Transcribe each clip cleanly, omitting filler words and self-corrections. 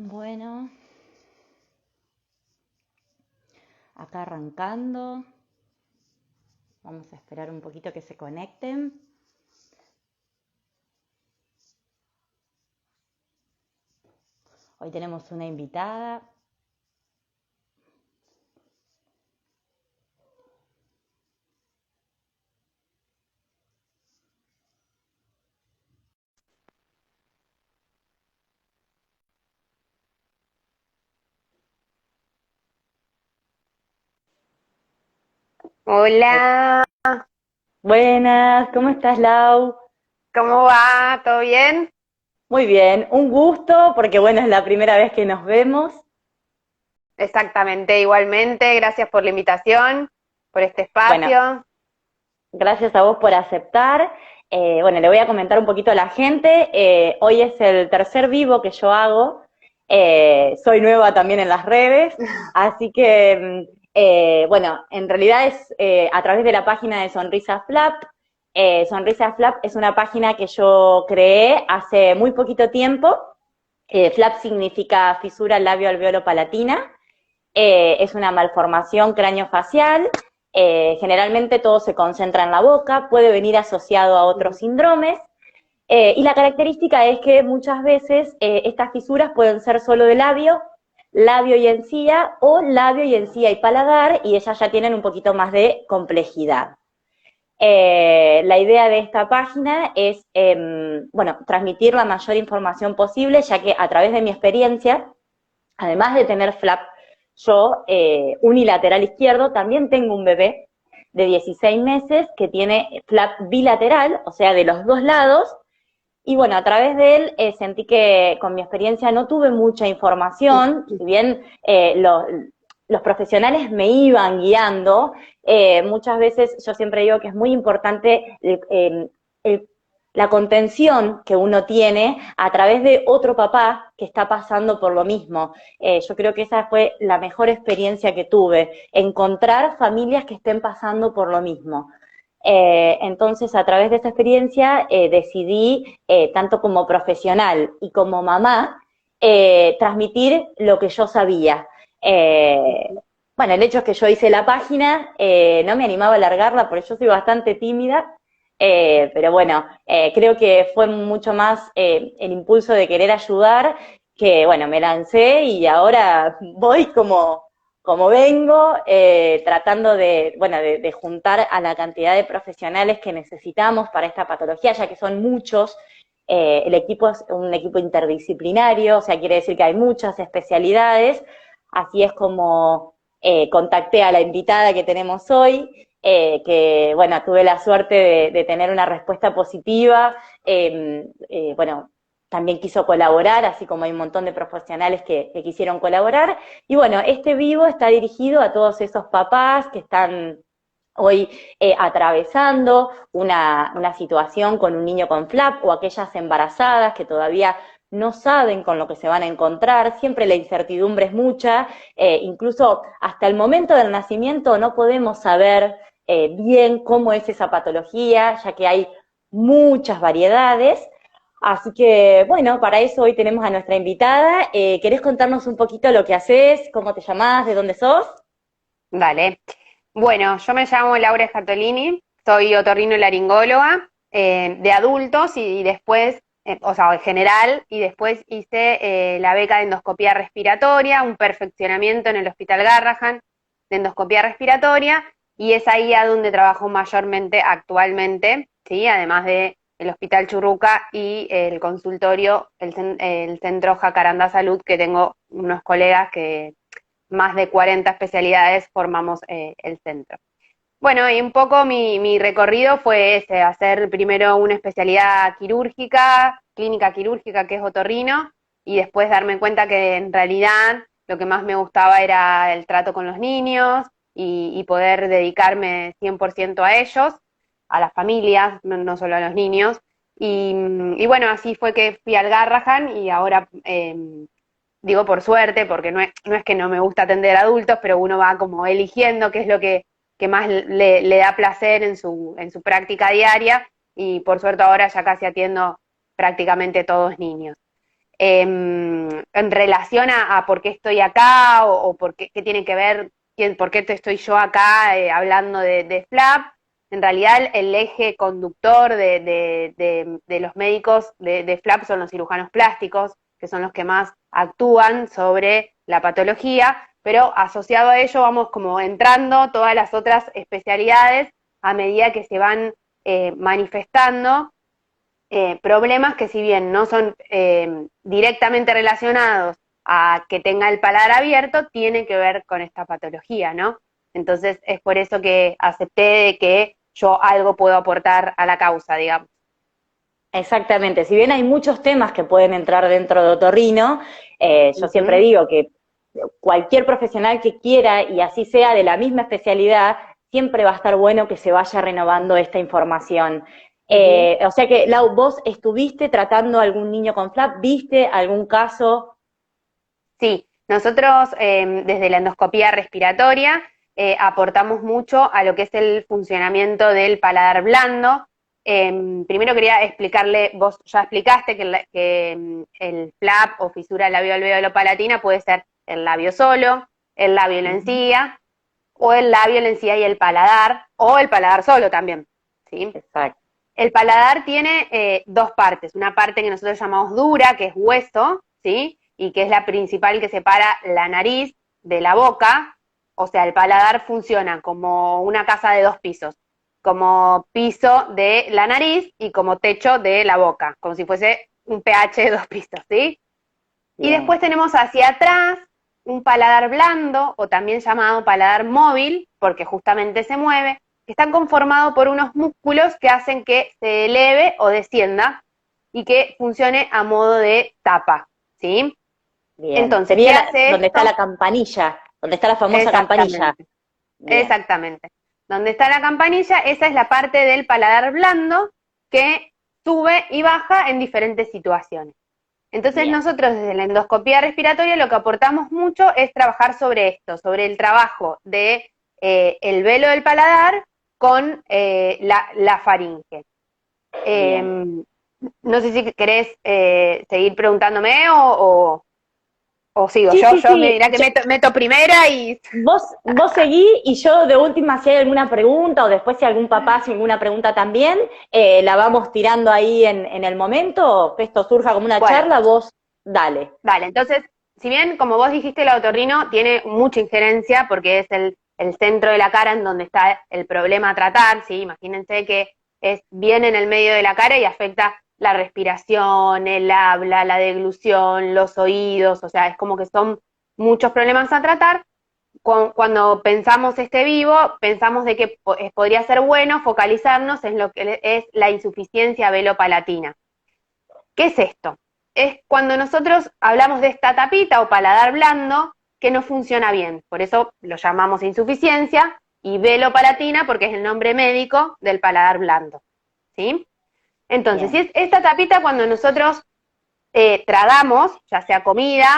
Bueno, acá arrancando. Vamos a esperar un poquito que se conecten. Hoy tenemos una invitada. Hoy- Hola, Buenas, ¿cómo estás, Lau? ¿cómo va? ¿Todo bien? Muy bien, un gusto porque bueno, es la primera vez que nos vemos. Exactamente, igualmente. Gracias por la invitación, por este Bueno, espacio. gracias a vos por aceptar. Bueno, le voy a comentar un poquito a la gente. Hoy es el tercer vivo que yo hago. Soy nueva también en las redes, así que, bueno, en realidad es a través de la página de Sonrisa Flap. Sonrisa Flap es una página que yo creé hace muy poquito tiempo. Flap significa fisura labio-alveolo palatina. Es una malformación craneofacial. Generalmente todo se concentra en la boca, puede venir asociado a otros síndromes. Y la característica es que muchas veces estas fisuras pueden ser solo de labio, labio y encía, o labio y encía y paladar, y ellas ya tienen un poquito más de complejidad. La idea de esta página es, bueno, transmitir la mayor información posible, ya que a través de mi experiencia, además de tener flap, yo unilateral izquierdo, también tengo un bebé de 16 meses que tiene flap bilateral, o sea, de los dos lados, y bueno, a través de él sentí que con mi experiencia no tuve mucha información, si bien los profesionales me iban guiando, muchas veces yo siempre digo que es muy importante el, la contención que uno tiene a través de otro papá que está pasando por lo mismo. Yo creo que esa fue la mejor experiencia que tuve, encontrar familias que estén pasando por lo mismo. Entonces, a través de esa experiencia, decidí, tanto como profesional y como mamá, transmitir lo que yo sabía. Eh, bueno, el hecho es que yo hice la página, no me animaba a largarla porque yo soy bastante tímida, pero bueno, creo que fue mucho más el impulso de querer ayudar que, bueno, me lancé y ahora voy como vengo, tratando de, bueno, de juntar a la cantidad de profesionales que necesitamos para esta patología, ya que son muchos. El equipo es un equipo interdisciplinario, o sea, quiere decir que hay muchas especialidades. Así es como contacté a la invitada que tenemos hoy, que, bueno, tuve la suerte de tener una respuesta positiva. Bueno, también quiso colaborar, así como hay un montón de profesionales que quisieron colaborar. Y bueno, este vivo está dirigido a todos esos papás que están hoy atravesando una situación con un niño con flap, o aquellas embarazadas que todavía no saben con lo que se van a encontrar. Siempre la incertidumbre es mucha, incluso hasta el momento del nacimiento no podemos saber bien cómo es esa patología, ya que hay muchas variedades. Así que, bueno, para eso hoy tenemos a nuestra invitada. ¿Querés contarnos un poquito lo que haces, cómo te llamás, de dónde sos? Dale. Bueno, yo me llamo Laura Scatolini, soy otorrinolaringóloga de adultos y después, o sea, en general, y después hice la beca de endoscopía respiratoria, un perfeccionamiento en el Hospital Garrahan de endoscopía respiratoria, y es ahí a donde trabajo mayormente actualmente, ¿sí? Además de el Hospital Churruca y el consultorio, el Centro Jacaranda Salud, que tengo unos colegas que más de 40 especialidades formamos el centro. Bueno, y un poco mi recorrido fue ese, hacer primero una especialidad quirúrgica, clínica quirúrgica, que es otorrino, y después darme cuenta que en realidad lo que más me gustaba era el trato con los niños y poder dedicarme 100% a ellos, a las familias, no solo a los niños. Y bueno, así fue que fui al Garrahan y ahora digo por suerte, porque no es que no me gusta atender adultos, pero uno va como eligiendo qué es lo que más le da placer en su práctica diaria, y por suerte ahora ya casi atiendo prácticamente todos niños. en relación a por qué estoy acá o por qué tiene que ver, por qué estoy yo acá hablando de FLAP. En realidad el eje conductor de los médicos de FLAP son los cirujanos plásticos, que son los que más actúan sobre la patología, pero asociado a ello vamos como entrando todas las otras especialidades a medida que se van manifestando problemas que, si bien no son directamente relacionados a que tenga el paladar abierto, tienen que ver con esta patología, ¿no? Entonces es por eso que acepté de que yo algo puedo aportar a la causa, digamos. Exactamente, si bien hay muchos temas que pueden entrar dentro de otorrino, yo siempre digo que cualquier profesional que quiera, y así sea de la misma especialidad, siempre va a estar bueno que se vaya renovando esta información. O sea que, Lau, vos estuviste tratando a algún niño con FLAP, ¿viste algún caso? Sí, nosotros desde la endoscopía respiratoria aportamos mucho a lo que es el funcionamiento del paladar blando. Primero quería explicarle, vos ya explicaste que el flap o fisura labio-alveolo-palatina puede ser el labio solo, el labio en la encía, o el labio en la encía y el paladar, o el paladar solo también, ¿sí? Exacto. El paladar tiene dos partes, una parte que nosotros llamamos dura, que es hueso, ¿sí? Y que es la principal que separa la nariz de la boca. O sea, el paladar funciona como una casa de 2 pisos, como piso de la nariz y como techo de la boca, como si fuese un pH de 2 pisos, ¿sí? Y Bien. después tenemos hacia atrás un paladar blando, o también llamado paladar móvil, porque justamente se mueve, que está conformado por unos músculos que hacen que se eleve o descienda y que funcione a modo de tapa, ¿sí? Bien. Entonces, ¿qué Sería hace donde está esto? la campanilla, donde está la famosa campanilla. Exactamente, Bien. exactamente. Donde está la campanilla, esa es la parte del paladar blando que sube y baja en diferentes situaciones. Entonces Bien. nosotros desde la endoscopía respiratoria lo que aportamos mucho es trabajar sobre esto, sobre el trabajo de el velo del paladar con la faringe. Bien. No sé si querés seguir preguntándome o sigo. Sí, Yo sí, me sí. dirá que meto primera y... Vos seguí y yo de última si hay alguna pregunta o después si algún papá hace alguna pregunta también, la vamos tirando ahí en el momento, que esto surja como una Bueno, charla, vos dale. vale, entonces, si bien, como vos dijiste, el otorrino tiene mucha injerencia porque es el centro de la cara en donde está el problema a tratar, ¿sí? Imagínense que es bien en el medio de la cara y afecta la respiración, el habla, la deglución, los oídos, o sea, es como que son muchos problemas a tratar. Cuando pensamos este vivo, pensamos de que podría ser bueno focalizarnos en lo que es la insuficiencia velopalatina. ¿Qué es esto? Es cuando nosotros hablamos de esta tapita o paladar blando que no funciona bien. Por eso lo llamamos insuficiencia, y velopalatina porque es el nombre médico del paladar blando. ¿Sí? Entonces, si Bien. es esta tapita cuando nosotros tragamos, ya sea comida,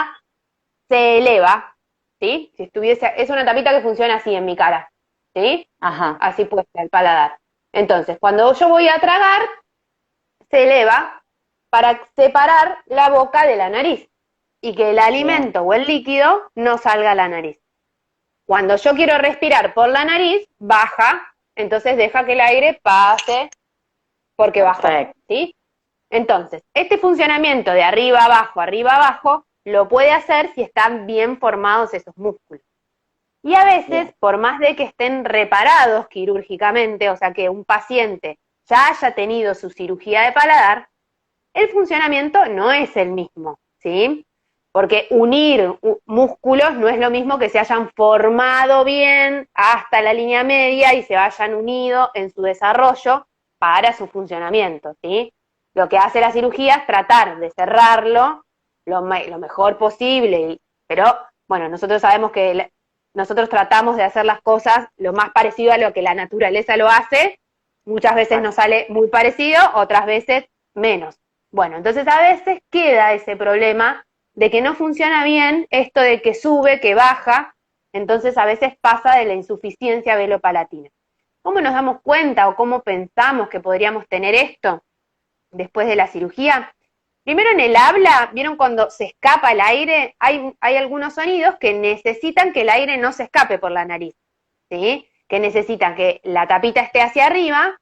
se eleva, ¿sí? Si estuviese, es una tapita que funciona así en mi cara, ¿sí? Ajá. Así puesta el paladar. Entonces, cuando yo voy a tragar, se eleva para separar la boca de la nariz y que el Bien. alimento o el líquido no salga a la nariz. Cuando yo quiero respirar por la nariz, baja, entonces deja que el aire pase porque bajó, Perfecto. ¿sí? Entonces, este funcionamiento de arriba abajo, lo puede hacer si están bien formados esos músculos. Y a veces, Bien. por más de que estén reparados quirúrgicamente, o sea que un paciente ya haya tenido su cirugía de paladar, el funcionamiento no es el mismo, ¿sí? Porque unir músculos no es lo mismo que se hayan formado bien hasta la línea media y se vayan unido en su desarrollo para su funcionamiento, ¿sí? Lo que hace la cirugía es tratar de cerrarlo lo mejor posible, pero bueno, nosotros sabemos que nosotros tratamos de hacer las cosas lo más parecido a lo que la naturaleza lo hace, muchas veces nos sale muy parecido, otras veces menos. Bueno, entonces a veces queda ese problema de que no funciona bien esto de que sube, que baja, entonces a veces pasa de la insuficiencia velopalatina. ¿Cómo nos damos cuenta o cómo pensamos que podríamos tener esto después de la cirugía? Primero en el habla, ¿vieron cuando se escapa el aire? Hay algunos sonidos que necesitan que el aire no se escape por la nariz, ¿sí? Que necesitan que la tapita esté hacia arriba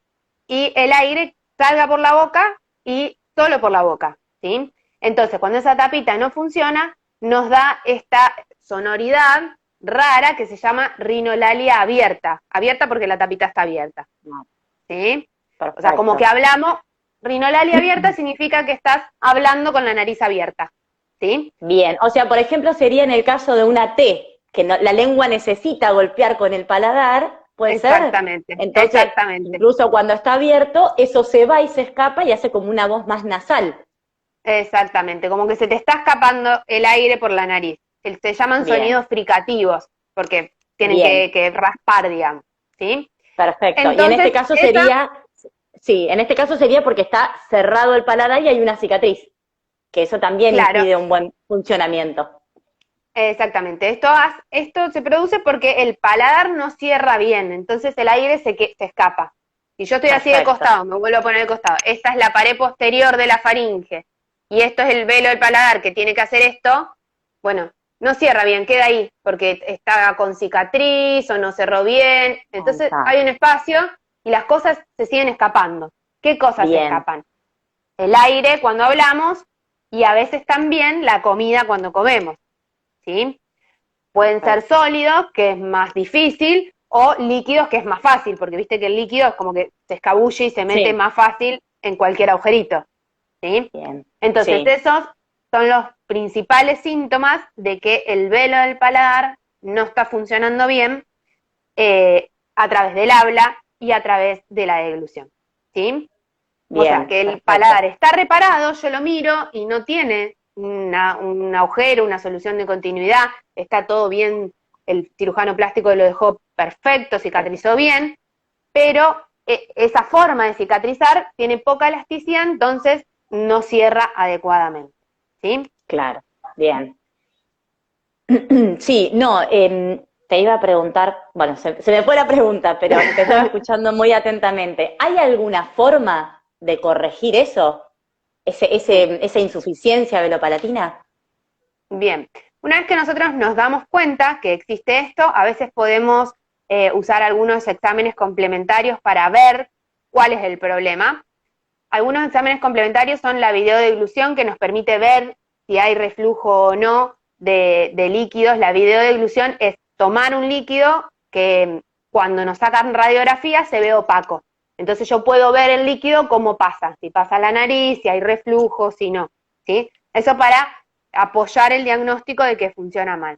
y el aire salga por la boca y solo por la boca, ¿sí? Entonces, cuando esa tapita no funciona, nos da esta sonoridad rara que se llama rinolalia abierta. Abierta porque la tapita está abierta, ¿sí? O sea, como Perfecto. que hablamos, rinolalia abierta significa que estás hablando con la nariz abierta, ¿sí? Bien, o sea, por ejemplo, sería en el caso de una T, que la lengua necesita golpear con el paladar, ¿puede ser? Exactamente, Entonces, exactamente. incluso cuando está abierto, eso se va y se escapa y hace como una voz más nasal. Exactamente, como que se te está escapando el aire por la nariz. Se llaman Bien, sonidos fricativos, porque tienen bien, que raspar, digamos, ¿sí? perfecto. Y en este Entonces, caso esa, sería, sí, en este caso sería porque está cerrado el paladar y hay una cicatriz, que eso también claro, impide un buen funcionamiento. exactamente. Esto se produce porque el paladar no cierra bien, entonces el aire se escapa. Y yo estoy así de Perfecto, costado, me vuelvo a poner de costado. Esta es la pared posterior de la faringe y esto es el velo del paladar que tiene que hacer esto. Bueno, no cierra bien, queda ahí, porque está con cicatriz o no cerró bien. ahí Entonces está. hay un espacio y las cosas se siguen escapando. ¿Qué cosas se Bien, escapan? El aire cuando hablamos y a veces también la comida cuando comemos, ¿sí? Pueden ser perfecto, sólidos, que es más difícil, o líquidos, que es más fácil, porque viste que el líquido es como que se escabulle y se mete sí, más fácil en cualquier agujerito, ¿sí? bien, Entonces, sí, esos son los principales síntomas de que el velo del paladar no está funcionando bien a través del habla y a través de la deglución, ¿sí? O sea, bien, que el perfecto. paladar está reparado, yo lo miro y no tiene un agujero, una solución de continuidad, está todo bien, el cirujano plástico lo dejó perfecto, cicatrizó bien, pero esa forma de cicatrizar tiene poca elasticidad, entonces no cierra adecuadamente, ¿sí? Claro, bien. Sí, no, te iba a preguntar, bueno, se me fue la pregunta, pero te estaba escuchando muy atentamente. ¿Hay alguna forma de corregir eso? Sí. Esa insuficiencia velopalatina. Bien, una vez que nosotros nos damos cuenta que existe esto, a veces podemos usar algunos exámenes complementarios para ver cuál es el problema. Algunos exámenes complementarios son la videodeglución, que nos permite ver si hay reflujo o no de líquidos. La videodeglución es tomar un líquido que cuando nos sacan radiografía se ve opaco. Entonces yo puedo ver el líquido cómo pasa, si pasa a la nariz, si hay reflujo, si no, ¿sí? Eso para apoyar el diagnóstico de que funciona mal.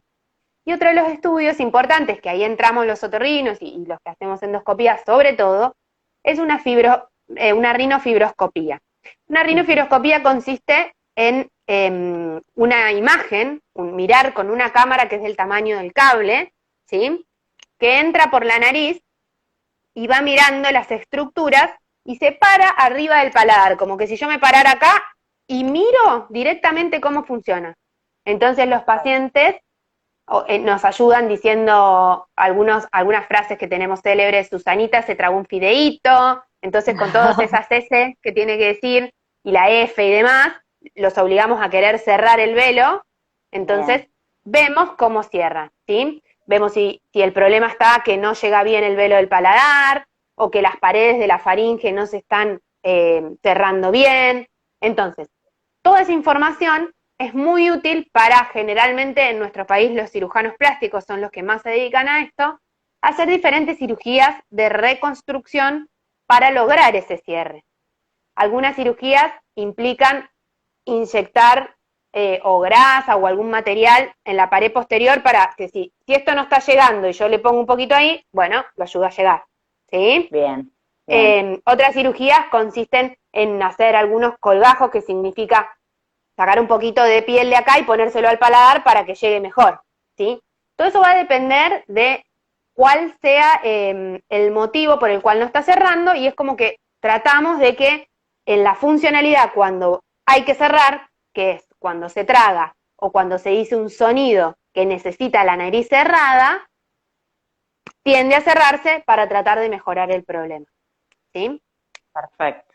Y otro de los estudios importantes, que ahí entramos los otorrinos y los que hacemos endoscopía sobre todo, es una rinofibroscopía. Una Ujú. rinofibroscopía consiste en una imagen, mirar con una cámara que es del tamaño del cable, ¿sí? Que entra por la nariz y va mirando las estructuras y se para arriba del paladar, como que si yo me parara acá y miro directamente cómo funciona. Entonces los pacientes nos ayudan diciendo algunas frases que tenemos célebres. Susanita se tragó un fideíto, entonces con todas esas S que tiene que decir y la F y demás, los obligamos a querer cerrar el velo, Bien, entonces vemos cómo cierra, ¿sí? Vemos si el problema está que no llega bien el velo del paladar o que las paredes de la faringe no se están cerrando bien. Entonces, toda esa información es muy útil para, generalmente en nuestro país los cirujanos plásticos son los que más se dedican a esto, hacer diferentes cirugías de reconstrucción para lograr ese cierre. Algunas cirugías implican inyectar o grasa o algún material en la pared posterior para que si esto no está llegando y yo le pongo un poquito ahí, bueno, lo ayuda a llegar, ¿sí? bien, bien. Otras cirugías consisten en hacer algunos colgajos, que significa sacar un poquito de piel de acá y ponérselo al paladar para que llegue mejor, ¿sí? Todo eso va a depender de cuál sea el motivo por el cual no está cerrando, y es como que tratamos de que en la funcionalidad, cuando hay que cerrar, que es cuando se traga o cuando se dice un sonido que necesita la nariz cerrada, tiende a cerrarse para tratar de mejorar el problema, ¿sí? Perfecto.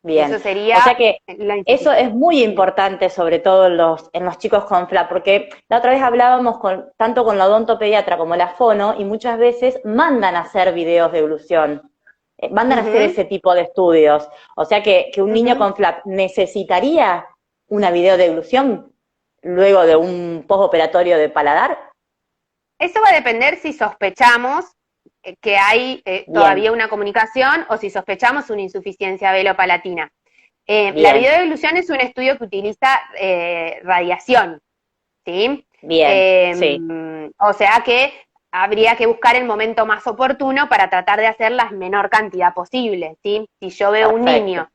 Bien. Eso sería O sea que la eso es insuficiencia. muy importante, sobre todo en los chicos con FLA, porque la otra vez hablábamos tanto con la odontopediatra como la fono, y muchas veces mandan a hacer videos de evolución, mandan a hacer Ujú, ese tipo de estudios. O sea que un niño ujú. con FLAP necesitaría una video de evolución luego de un postoperatorio de paladar. Eso va a depender si sospechamos que hay Bien, todavía una comunicación o si sospechamos una insuficiencia velopalatina. La bien, videodevolución es un estudio que utiliza radiación, ¿sí? bien, sí, O sea que habría que buscar el momento más oportuno para tratar de hacer la menor cantidad posible, ¿sí? Si yo veo un perfecto. niño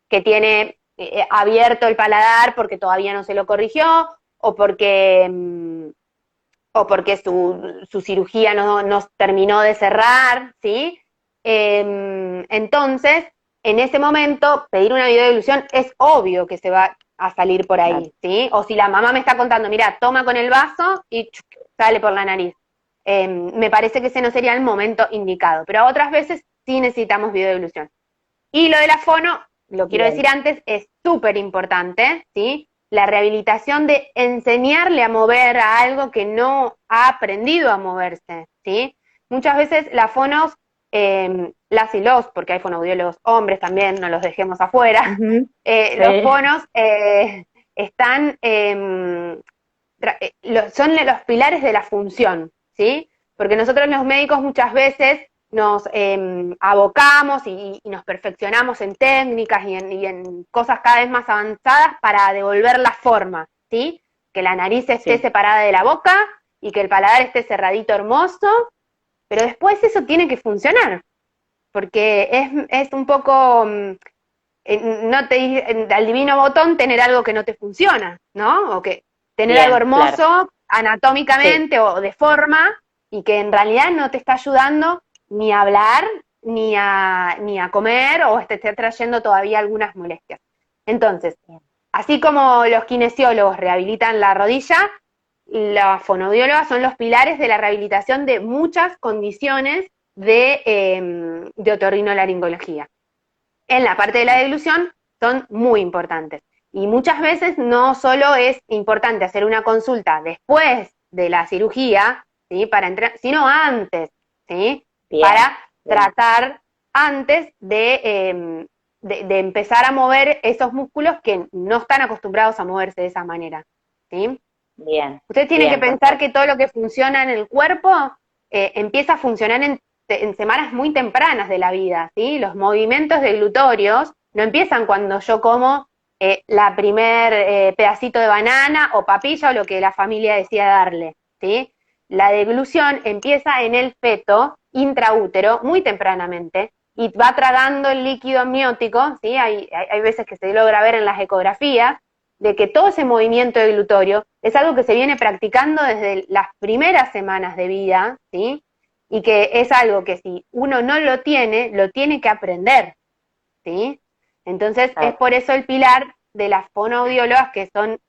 que tiene abierto el paladar porque todavía no se lo corrigió o porque, o porque su cirugía no terminó de cerrar, ¿sí? Entonces, en ese momento, pedir una videodevolución es obvio que se va a salir por Claro. ahí, ¿sí? O si la mamá me está contando, mira, toma con el vaso y sale por la nariz. Me parece que ese no sería el momento indicado, pero otras veces sí necesitamos videodevolución. Y lo de la fono, lo quiero decir Bien, antes, es súper importante, ¿sí? La rehabilitación de enseñarle a mover a algo que no ha aprendido a moverse, ¿sí? Muchas veces las fonos, las y los, porque hay fonoaudiólogos hombres también, no los dejemos afuera, ujú, los sí, fonos están, son los pilares de la función, ¿sí? Porque nosotros los médicos muchas veces nos abocamos y nos perfeccionamos en técnicas y en cosas cada vez más avanzadas para devolver la forma, ¿sí? Que la nariz esté sí, separada de la boca y que el paladar esté cerradito hermoso, pero después eso tiene que funcionar, porque es un poco, no te, al divino botón tener algo que no te funciona, ¿no? O que tener algo bien, claro, hermoso sí. anatómicamente o de forma y que en realidad no te está ayudando ni a hablar, ni a comer o te esté trayendo todavía algunas molestias. Entonces, así como los kinesiólogos rehabilitan la rodilla, las fonoaudiólogas son los pilares de la rehabilitación de muchas condiciones de otorrinolaringología. En la parte de la deglución son muy importantes. Y muchas veces no solo es importante hacer una consulta después de la cirugía, ¿sí? Para entrar, sino antes, ¿sí? Bien, Para bien, tratar antes de empezar a mover esos músculos que no están acostumbrados a moverse de esa manera, ¿sí? bien, Usted tiene que bien, pensar que perfecto. todo lo que funciona en el cuerpo empieza a funcionar en semanas muy tempranas de la vida, ¿sí? Los movimientos deglutorios no empiezan cuando yo como la primer pedacito de banana o papilla o lo que la familia decida darle, ¿sí? La deglución empieza en el feto intraútero muy tempranamente y va tragando el líquido amniótico, ¿sí? Hay veces que se logra ver en las ecografías de que todo ese movimiento deglutorio es algo que se viene practicando desde las primeras semanas de vida, ¿sí? Y que es algo que si uno no lo tiene que aprender, ¿sí? Entonces es Claro. por eso el pilar de las fonoaudiólogas que son,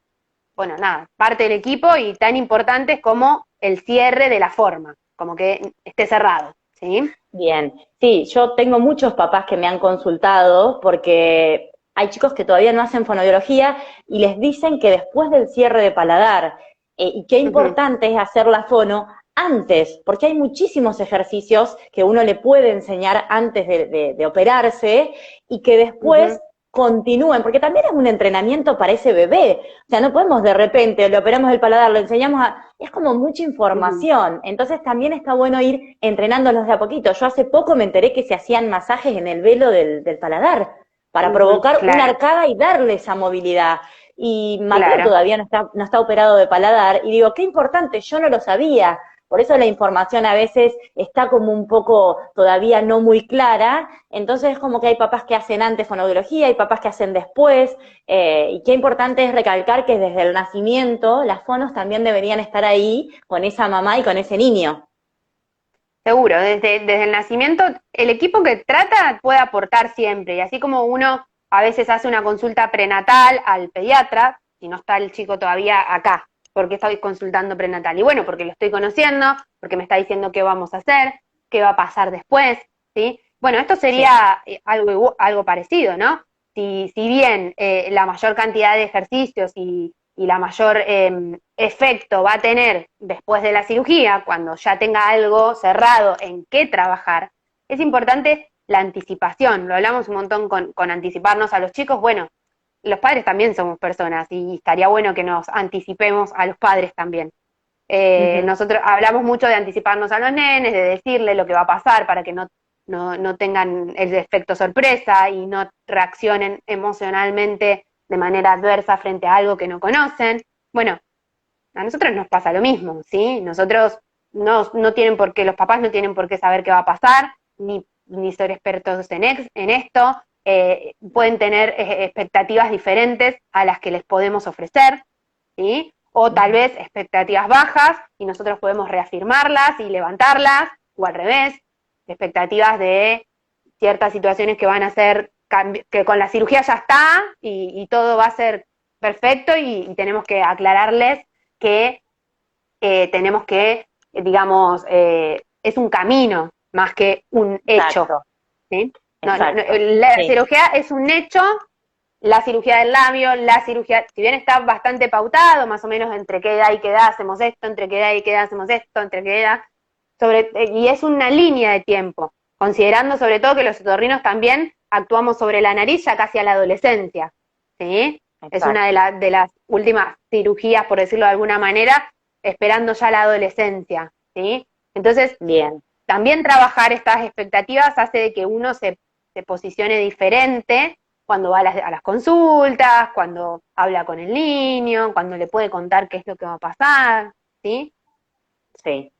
bueno, nada, parte del equipo y tan importantes como el cierre de la forma, como que esté cerrado, ¿sí? Bien, sí, yo tengo muchos papás que me han consultado porque hay chicos que todavía no hacen fonoaudiología y les dicen que después del cierre de paladar, y qué Uh -huh, importante es hacer la fono antes, porque hay muchísimos ejercicios que uno le puede enseñar antes de operarse y que uh después -huh, continúen, porque también es un entrenamiento para ese bebé. O sea, no podemos de repente, le operamos el paladar, lo enseñamos a... Es como mucha uh -huh, información. Entonces también está bueno ir entrenándolos de a poquito. Yo hace poco me enteré que se hacían masajes en el velo del paladar para uh -huh, provocar una claro, arcada y darle esa movilidad. Y Mateo claro. todavía no está operado de paladar. Y digo, qué importante, yo no lo sabía. Por eso la información a veces está como un poco todavía no muy clara. Entonces es como que hay papás que hacen antes fonoaudiología, hay papás que hacen después. Y qué importante es recalcar que desde el nacimiento las fonos también deberían estar ahí con esa mamá y con ese niño. Seguro, desde el nacimiento, el equipo que trata puede aportar siempre, y así como uno a veces hace una consulta prenatal al pediatra, si no está el chico todavía acá, porque estoy consultando prenatal, y bueno, porque lo estoy conociendo, porque me está diciendo qué vamos a hacer, qué va a pasar después, ¿sí? Bueno, esto Sí, sería algo parecido, ¿no? si bien la mayor cantidad de ejercicios y la mayor efecto va a tener después de la cirugía, cuando ya tenga algo cerrado en qué trabajar, es importante la anticipación. Lo hablamos un montón con anticiparnos a los chicos. Bueno, los padres también somos personas y estaría bueno que nos anticipemos a los padres también. Nosotros hablamos mucho de anticiparnos a los nenes, de decirle lo que va a pasar para que no tengan el efecto sorpresa y no reaccionen emocionalmente de manera adversa frente a algo que no conocen. Bueno, a nosotros nos pasa lo mismo, ¿sí? Nosotros no tienen por qué, los papás no tienen por qué saber qué va a pasar, ni ser expertos en esto, pueden tener expectativas diferentes a las que les podemos ofrecer, ¿sí? O tal vez expectativas bajas y nosotros podemos reafirmarlas y levantarlas, o al revés, expectativas de ciertas situaciones que van a ser, que con la cirugía ya está y todo va a ser perfecto y tenemos que aclararles que tenemos que, digamos, es un camino más que un hecho. Exacto. ¿Sí? Exacto. La Sí. cirugía es un hecho, la cirugía del labio, la cirugía, si bien está bastante pautado, más o menos entre qué edad y qué edad hacemos esto, entre qué edad y qué edad hacemos esto, entre qué edad, y es una línea de tiempo, considerando sobre todo que los otorrinos también actuamos sobre la nariz ya casi a la adolescencia, ¿sí? Exacto. Es una de las últimas cirugías, por decirlo de alguna manera, esperando ya la adolescencia, ¿sí? Entonces, Bien. también trabajar estas expectativas hace de que uno se posicione diferente cuando va a las consultas, cuando habla con el niño, cuando le puede contar qué es lo que va a pasar, ¿sí? Sí.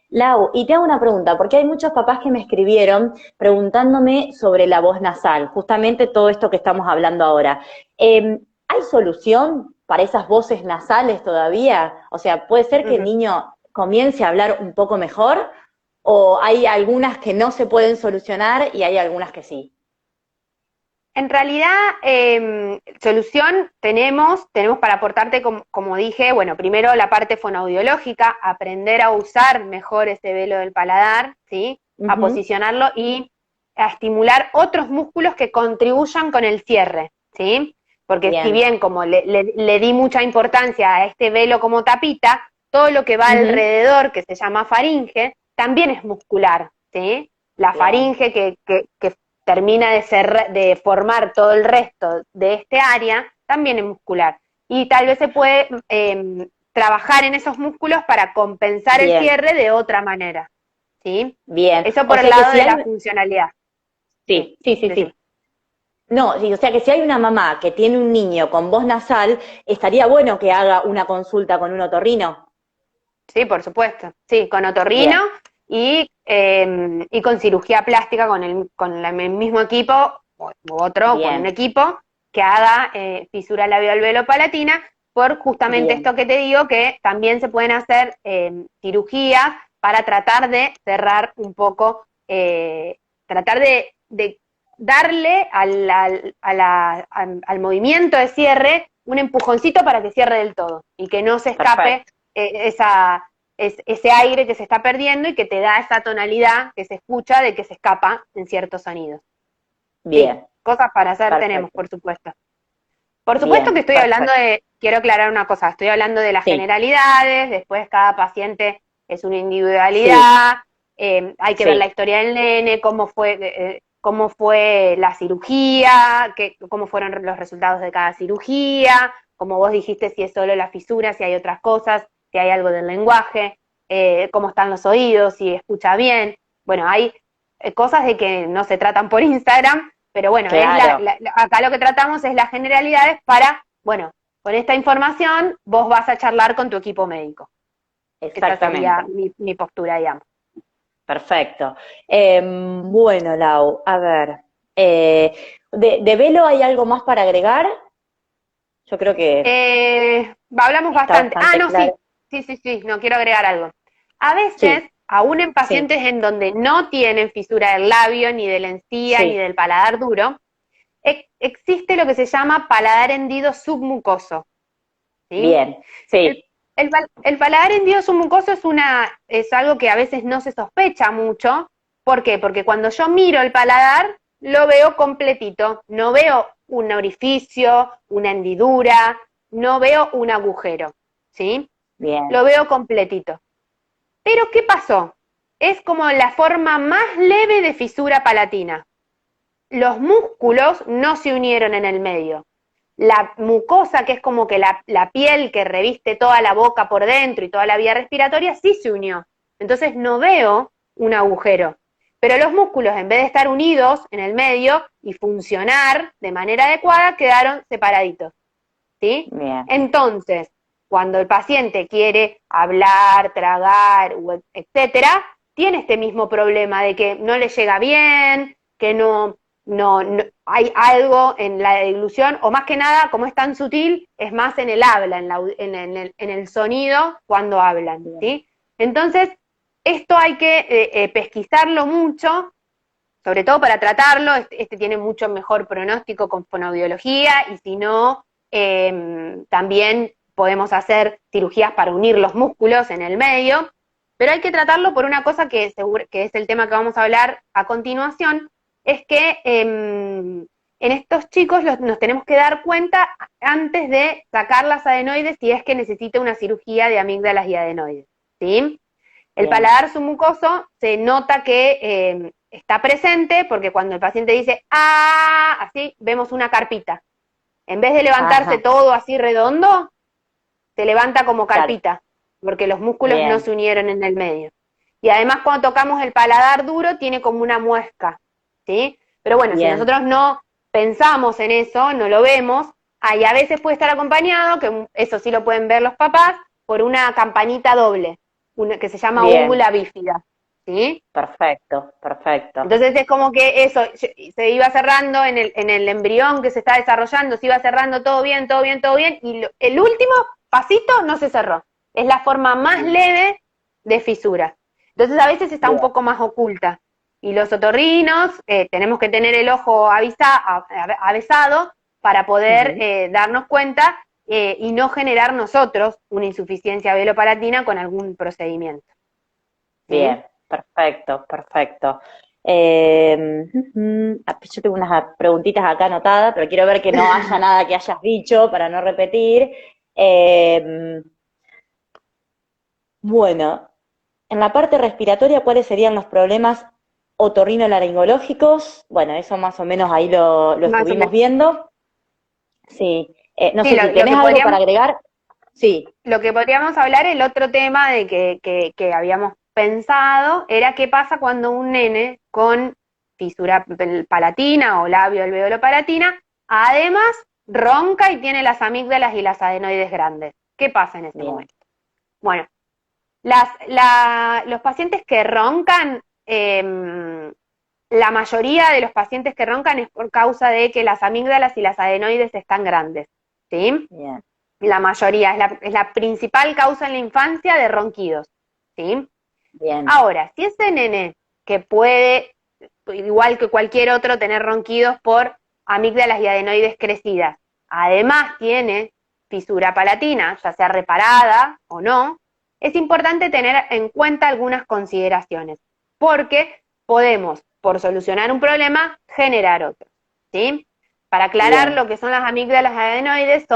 Lau, y te hago una pregunta, porque hay muchos papás que me escribieron preguntándome sobre la voz nasal, justamente todo esto que estamos hablando ahora. ¿Hay solución para esas voces nasales todavía? O sea, ¿puede ser que el niño comience a hablar un poco mejor? ¿O hay algunas que no se pueden solucionar y hay algunas que sí? En realidad, solución tenemos para aportarte, como dije, bueno, primero la parte fonoaudiológica, aprender a usar mejor ese velo del paladar, ¿sí? A posicionarlo y a estimular otros músculos que contribuyan con el cierre, ¿sí? Porque Bien. si bien como le di mucha importancia a este velo como tapita, todo lo que va alrededor, que se llama faringe, también es muscular, ¿sí? La Bien. faringe que termina de formar todo el resto de este área, también es muscular. Y tal vez se puede trabajar en esos músculos para compensar Bien. el cierre de otra manera, ¿sí? Bien. Eso por O el sea que lado si de hay... la funcionalidad. Sí, sí, sí, Decime. sí. No, sí, o sea que si hay una mamá que tiene un niño con voz nasal, estaría bueno que haga una consulta con un otorrino. Sí, por supuesto. Sí, con Bien. otorrino y con cirugía plástica con el mismo equipo, u otro, con un Bien. equipo que haga fisura labial-velo-palatina, por justamente Bien. esto que te digo, que también se pueden hacer cirugías para tratar de cerrar un poco, tratar de darle al movimiento de cierre un empujoncito para que cierre del todo y que no se escape Perfecto. ese aire que se está perdiendo y que te da esa tonalidad que se escucha de que se escapa en ciertos sonidos. Sí, Bien. cosas para hacer tenemos, Perfecto. por supuesto. Por supuesto que Bien. estoy hablando Perfecto. quiero aclarar una cosa, estoy hablando de las Sí. generalidades, después cada paciente es una Sí. individualidad, hay que ver la Sí. historia del nene, cómo fue la cirugía, cómo fueron los resultados de cada cirugía, como vos dijiste, si es solo la fisura, si hay otras cosas, si hay algo del lenguaje, cómo están los oídos, si escucha bien. Bueno, hay cosas de que no se tratan por Instagram, pero bueno, Claro. acá lo que tratamos es las generalidades para, bueno, con esta información vos vas a charlar con tu equipo médico. Esa sería Exactamente. mi postura, digamos. Perfecto. Bueno, Lau, a ver. ¿De velo hay algo más para agregar? Yo creo que Hablamos está bastante. Ah, bastante no, sí, claro. sí, no quiero agregar algo. A veces, Sí, aún en sí, pacientes en donde no tienen fisura del labio, ni de la encía, ni sí. del paladar duro, existe lo que se llama paladar hendido submucoso, ¿sí? Bien, sí. El paladar hendido submucoso es algo que a veces no se sospecha mucho. ¿Por qué? Porque cuando yo miro el paladar, lo veo completito, no veo un orificio, una hendidura, no veo un agujero, ¿sí? Bien. Lo veo completito. Pero, ¿qué pasó? Es como la forma más leve de fisura palatina. Los músculos no se unieron en el medio. La mucosa, que es como que la piel que reviste toda la boca por dentro y toda la vía respiratoria, sí se unió. Entonces no veo un agujero. Pero los músculos, en vez de estar unidos en el medio y funcionar de manera adecuada, quedaron separaditos. ¿Sí? Bien. Entonces, cuando el paciente quiere hablar, tragar, etcétera, tiene este mismo problema de que no le llega bien, que no hay algo en la deglución, o más que nada, como es tan sutil, es más en el habla, en el sonido cuando hablan, ¿sí? Entonces, esto hay que pesquisarlo mucho, sobre todo para tratarlo. Este tiene mucho mejor pronóstico con fonoaudiología, y si no, también podemos hacer cirugías para unir los músculos en el medio, pero hay que tratarlo por una cosa que es el tema que vamos a hablar a continuación, es que en estos chicos nos tenemos que dar cuenta antes de sacar las adenoides si es que necesita una cirugía de amígdalas y adenoides, ¿sí? El paladar submucoso se nota que está presente porque cuando el paciente dice ¡ah!, así, vemos una carpita. En vez de levantarse todo así redondo, se levanta como carpita, porque los músculos no se unieron en el medio. Y además cuando tocamos el paladar duro tiene como una muesca, ¿sí? Pero bueno, si nosotros no pensamos en eso, no lo vemos, y a veces puede estar acompañado, que eso sí lo pueden ver los papás, por una campanita doble, que se llama úvula bífida, ¿sí? Perfecto, perfecto. Entonces es como que eso se iba cerrando en el embrión que se está desarrollando, se iba cerrando todo bien, todo bien, todo bien, y el último pasito no se cerró. Es la forma más leve de fisura. Entonces a veces está un poco más oculta. Y los otorrinos tenemos que tener el ojo avesado para poder darnos cuenta y no generar nosotros una insuficiencia velopalatina con algún procedimiento. ¿Sí? Bien, perfecto, perfecto. Yo tengo unas preguntitas acá anotadas, pero quiero ver que no haya nada que hayas dicho para no repetir. Bueno, en la parte respiratoria, ¿cuáles serían los problemas otorrinolaringológicos? Bueno, eso más o menos ahí lo estuvimos viendo. Sí. No sé si tenés algo para agregar. Sí. Lo que podríamos hablar, el otro tema de que habíamos pensado, era qué pasa cuando un nene con fisura palatina o labio alveolo-palatina, además ronca y tiene las amígdalas y las adenoides grandes. ¿Qué pasa en ese momento? Bueno, los pacientes que roncan, la mayoría de los pacientes que roncan es por causa de que las amígdalas y las adenoides están grandes, ¿sí? Bien. La mayoría, es la principal causa en la infancia de ronquidos, ¿sí? Bien. Ahora, si ese nene que puede, igual que cualquier otro, tener ronquidos por amígdalas y adenoides crecidas, además tiene fisura palatina, ya sea reparada o no, es importante tener en cuenta algunas consideraciones, porque podemos, por solucionar un problema, generar otro, ¿sí? Para aclarar, lo que son las amígdalas y adenoides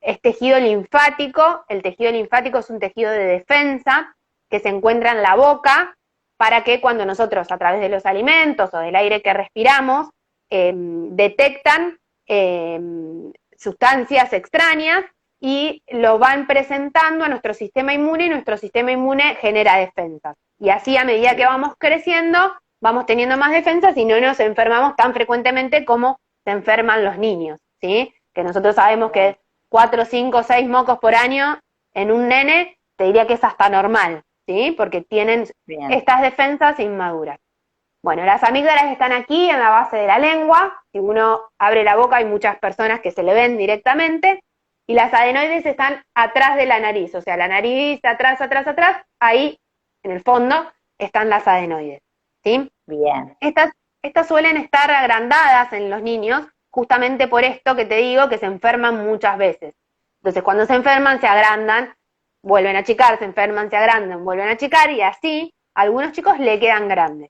es tejido linfático. El tejido linfático es un tejido de defensa que se encuentra en la boca para que cuando nosotros, a través de los alimentos o del aire que respiramos, detectan sustancias extrañas y lo van presentando a nuestro sistema inmune, y nuestro sistema inmune genera defensas. Y así, a medida que vamos creciendo, vamos teniendo más defensas y no nos enfermamos tan frecuentemente como se enferman los niños, ¿sí? Que nosotros sabemos que 4, 5, 6 mocos por año en un nene, te diría que es hasta normal, ¿sí? Porque tienen estas defensas inmaduras. Bueno, las amígdalas están aquí en la base de la lengua. Si uno abre la boca hay muchas personas que se le ven directamente. Y las adenoides están atrás de la nariz, o sea, la nariz atrás, atrás, atrás, ahí en el fondo están las adenoides, ¿sí? Bien. Estas suelen estar agrandadas en los niños, justamente por esto que te digo, que se enferman muchas veces. Entonces, cuando se enferman, se agrandan, vuelven a achicar, se enferman, se agrandan, vuelven a achicar, y así a algunos chicos le quedan grandes.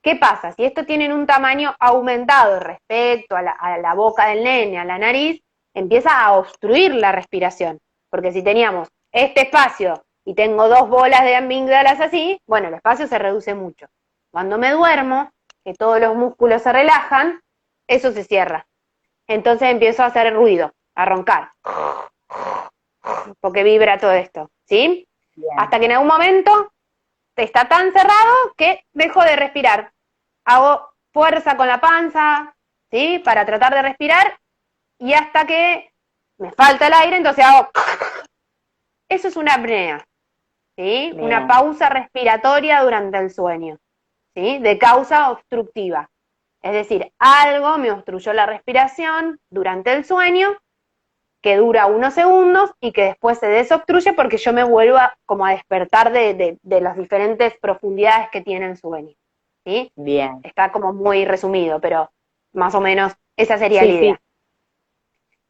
¿Qué pasa? Si estos tienen un tamaño aumentado respecto a la boca del nene, a la nariz, empieza a obstruir la respiración. Porque si teníamos este espacio y tengo 2 bolas de amígdalas así, bueno, el espacio se reduce mucho. Cuando me duermo, que todos los músculos se relajan, eso se cierra. Entonces empiezo a hacer ruido, a roncar, porque vibra todo esto, ¿sí? Bien. Hasta que en algún momento está tan cerrado que dejo de respirar. Hago fuerza con la panza, ¿sí? Para tratar de respirar, y hasta que me falta el aire, entonces hago... Eso es una apnea, ¿sí? Bien. Una pausa respiratoria durante el sueño, ¿sí? De causa obstructiva. Es decir, algo me obstruyó la respiración durante el sueño, que dura unos segundos y que después se desobstruye porque yo me vuelvo como a despertar de las diferentes profundidades que tiene el sueño, ¿sí? Bien. Está como muy resumido, pero más o menos esa sería Sí, la idea. sí.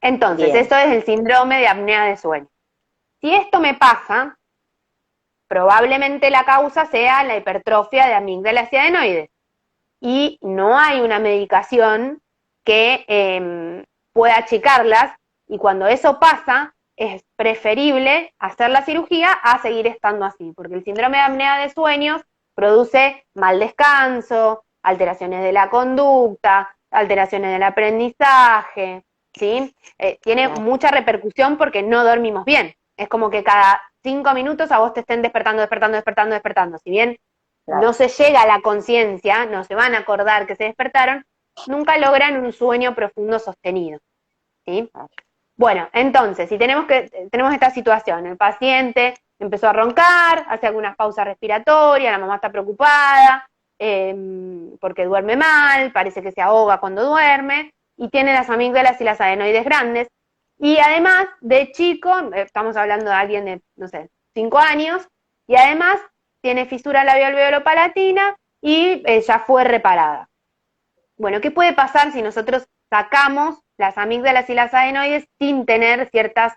Entonces, Bien. esto es el síndrome de apnea de sueño. Si esto me pasa, probablemente la causa sea la hipertrofia de amígdalas y adenoides. Y no hay una medicación que pueda achicarlas, y cuando eso pasa, es preferible hacer la cirugía a seguir estando así, porque el síndrome de apnea de sueños produce mal descanso, alteraciones de la conducta, alteraciones del aprendizaje, ¿sí? Tiene Claro. mucha repercusión porque no dormimos bien. Es como que cada 5 minutos a vos te estén despertando, despertando, despertando, despertando. Si bien Claro. no se llega a la conciencia, no se van a acordar que se despertaron, nunca logran un sueño profundo sostenido, ¿sí? Bueno, entonces, si tenemos esta situación, el paciente empezó a roncar, hace algunas pausas respiratorias, la mamá está preocupada, porque duerme mal, parece que se ahoga cuando duerme, y tiene las amígdalas y las adenoides grandes, y además, de chico, estamos hablando de alguien de, no sé, 5 años, y además tiene fisura labial-alveolo-palatina y ya fue reparada. Bueno, ¿qué puede pasar si nosotros sacamos las amígdalas y las adenoides sin tener ciertas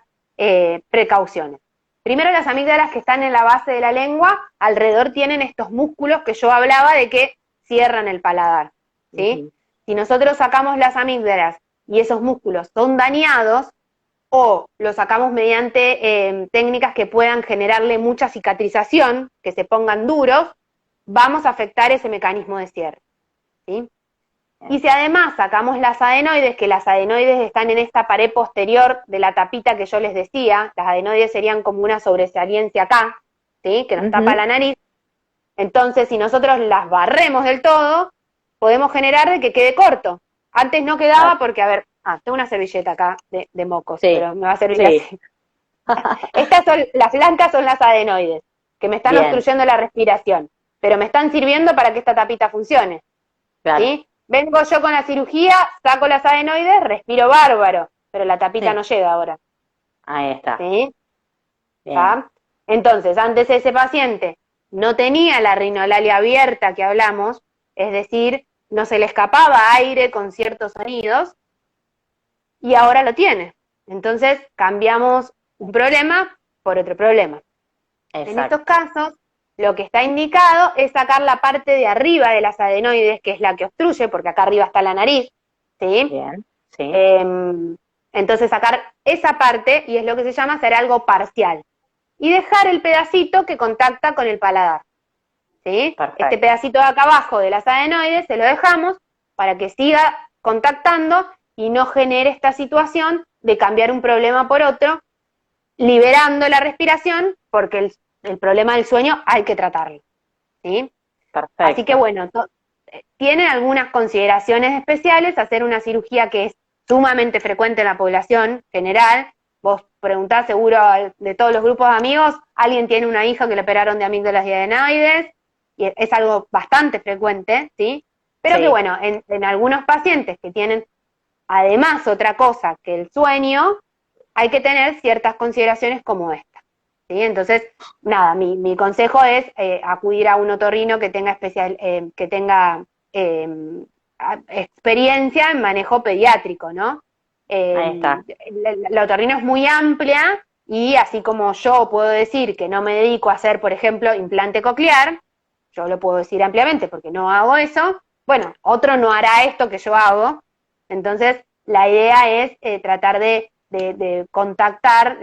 precauciones? Primero, las amígdalas que están en la base de la lengua, alrededor tienen estos músculos que yo hablaba de que cierran el paladar, ¿sí? Si nosotros sacamos las amígdalas y esos músculos son dañados, o lo sacamos mediante técnicas que puedan generarle mucha cicatrización, que se pongan duros, vamos a afectar ese mecanismo de cierre, ¿sí? Y si además sacamos las adenoides, que las adenoides están en esta pared posterior de la tapita que yo les decía, las adenoides serían como una sobresaliencia acá, ¿sí? Que nos tapa la nariz. Entonces, si nosotros las barremos del todo, podemos generar de que quede corto. Antes no quedaba porque, a ver, tengo una servilleta acá de mocos, Sí. pero me va a servir Sí. así. Las blancas son las adenoides, que me están Bien. obstruyendo la respiración, pero me están sirviendo para que esta tapita funcione, Claro. ¿sí? Vengo yo con la cirugía, saco las adenoides, respiro bárbaro, pero la tapita Sí. no llega ahora, Ahí está. ¿sí? Bien. ¿Ah? Entonces, antes ese paciente no tenía la rinolalia abierta que hablamos, es decir, no se le escapaba aire con ciertos sonidos, y ahora lo tiene. Entonces, cambiamos un problema por otro problema. Exacto. En estos casos, lo que está indicado es sacar la parte de arriba de las adenoides, que es la que obstruye, porque acá arriba está la nariz, ¿sí? Bien. Sí. Entonces sacar esa parte, y es lo que se llama hacer algo parcial. Y dejar el pedacito que contacta con el paladar, ¿sí? Perfecto. Este pedacito de acá abajo de las adenoides se lo dejamos para que siga contactando y no genere esta situación de cambiar un problema por otro, liberando la respiración, porque el problema del sueño hay que tratarlo, ¿sí? Perfecto. Así que bueno, tiene algunas consideraciones especiales, hacer una cirugía que es sumamente frecuente en la población general. Vos preguntás seguro de todos los grupos de amigos, alguien tiene una hija que le operaron de amígdalas y adenoides, y es algo bastante frecuente, ¿sí? Pero Sí. que bueno, en algunos pacientes que tienen además otra cosa que el sueño, hay que tener ciertas consideraciones como esta, ¿sí? Entonces, nada, mi consejo es acudir a un otorrino que tenga experiencia en manejo pediátrico, ¿no? Ahí está. La otorrino es muy amplia, y así como yo puedo decir que no me dedico a hacer, por ejemplo, implante coclear, yo lo puedo decir ampliamente porque no hago eso, bueno, otro no hará esto que yo hago, entonces la idea es tratar de contactar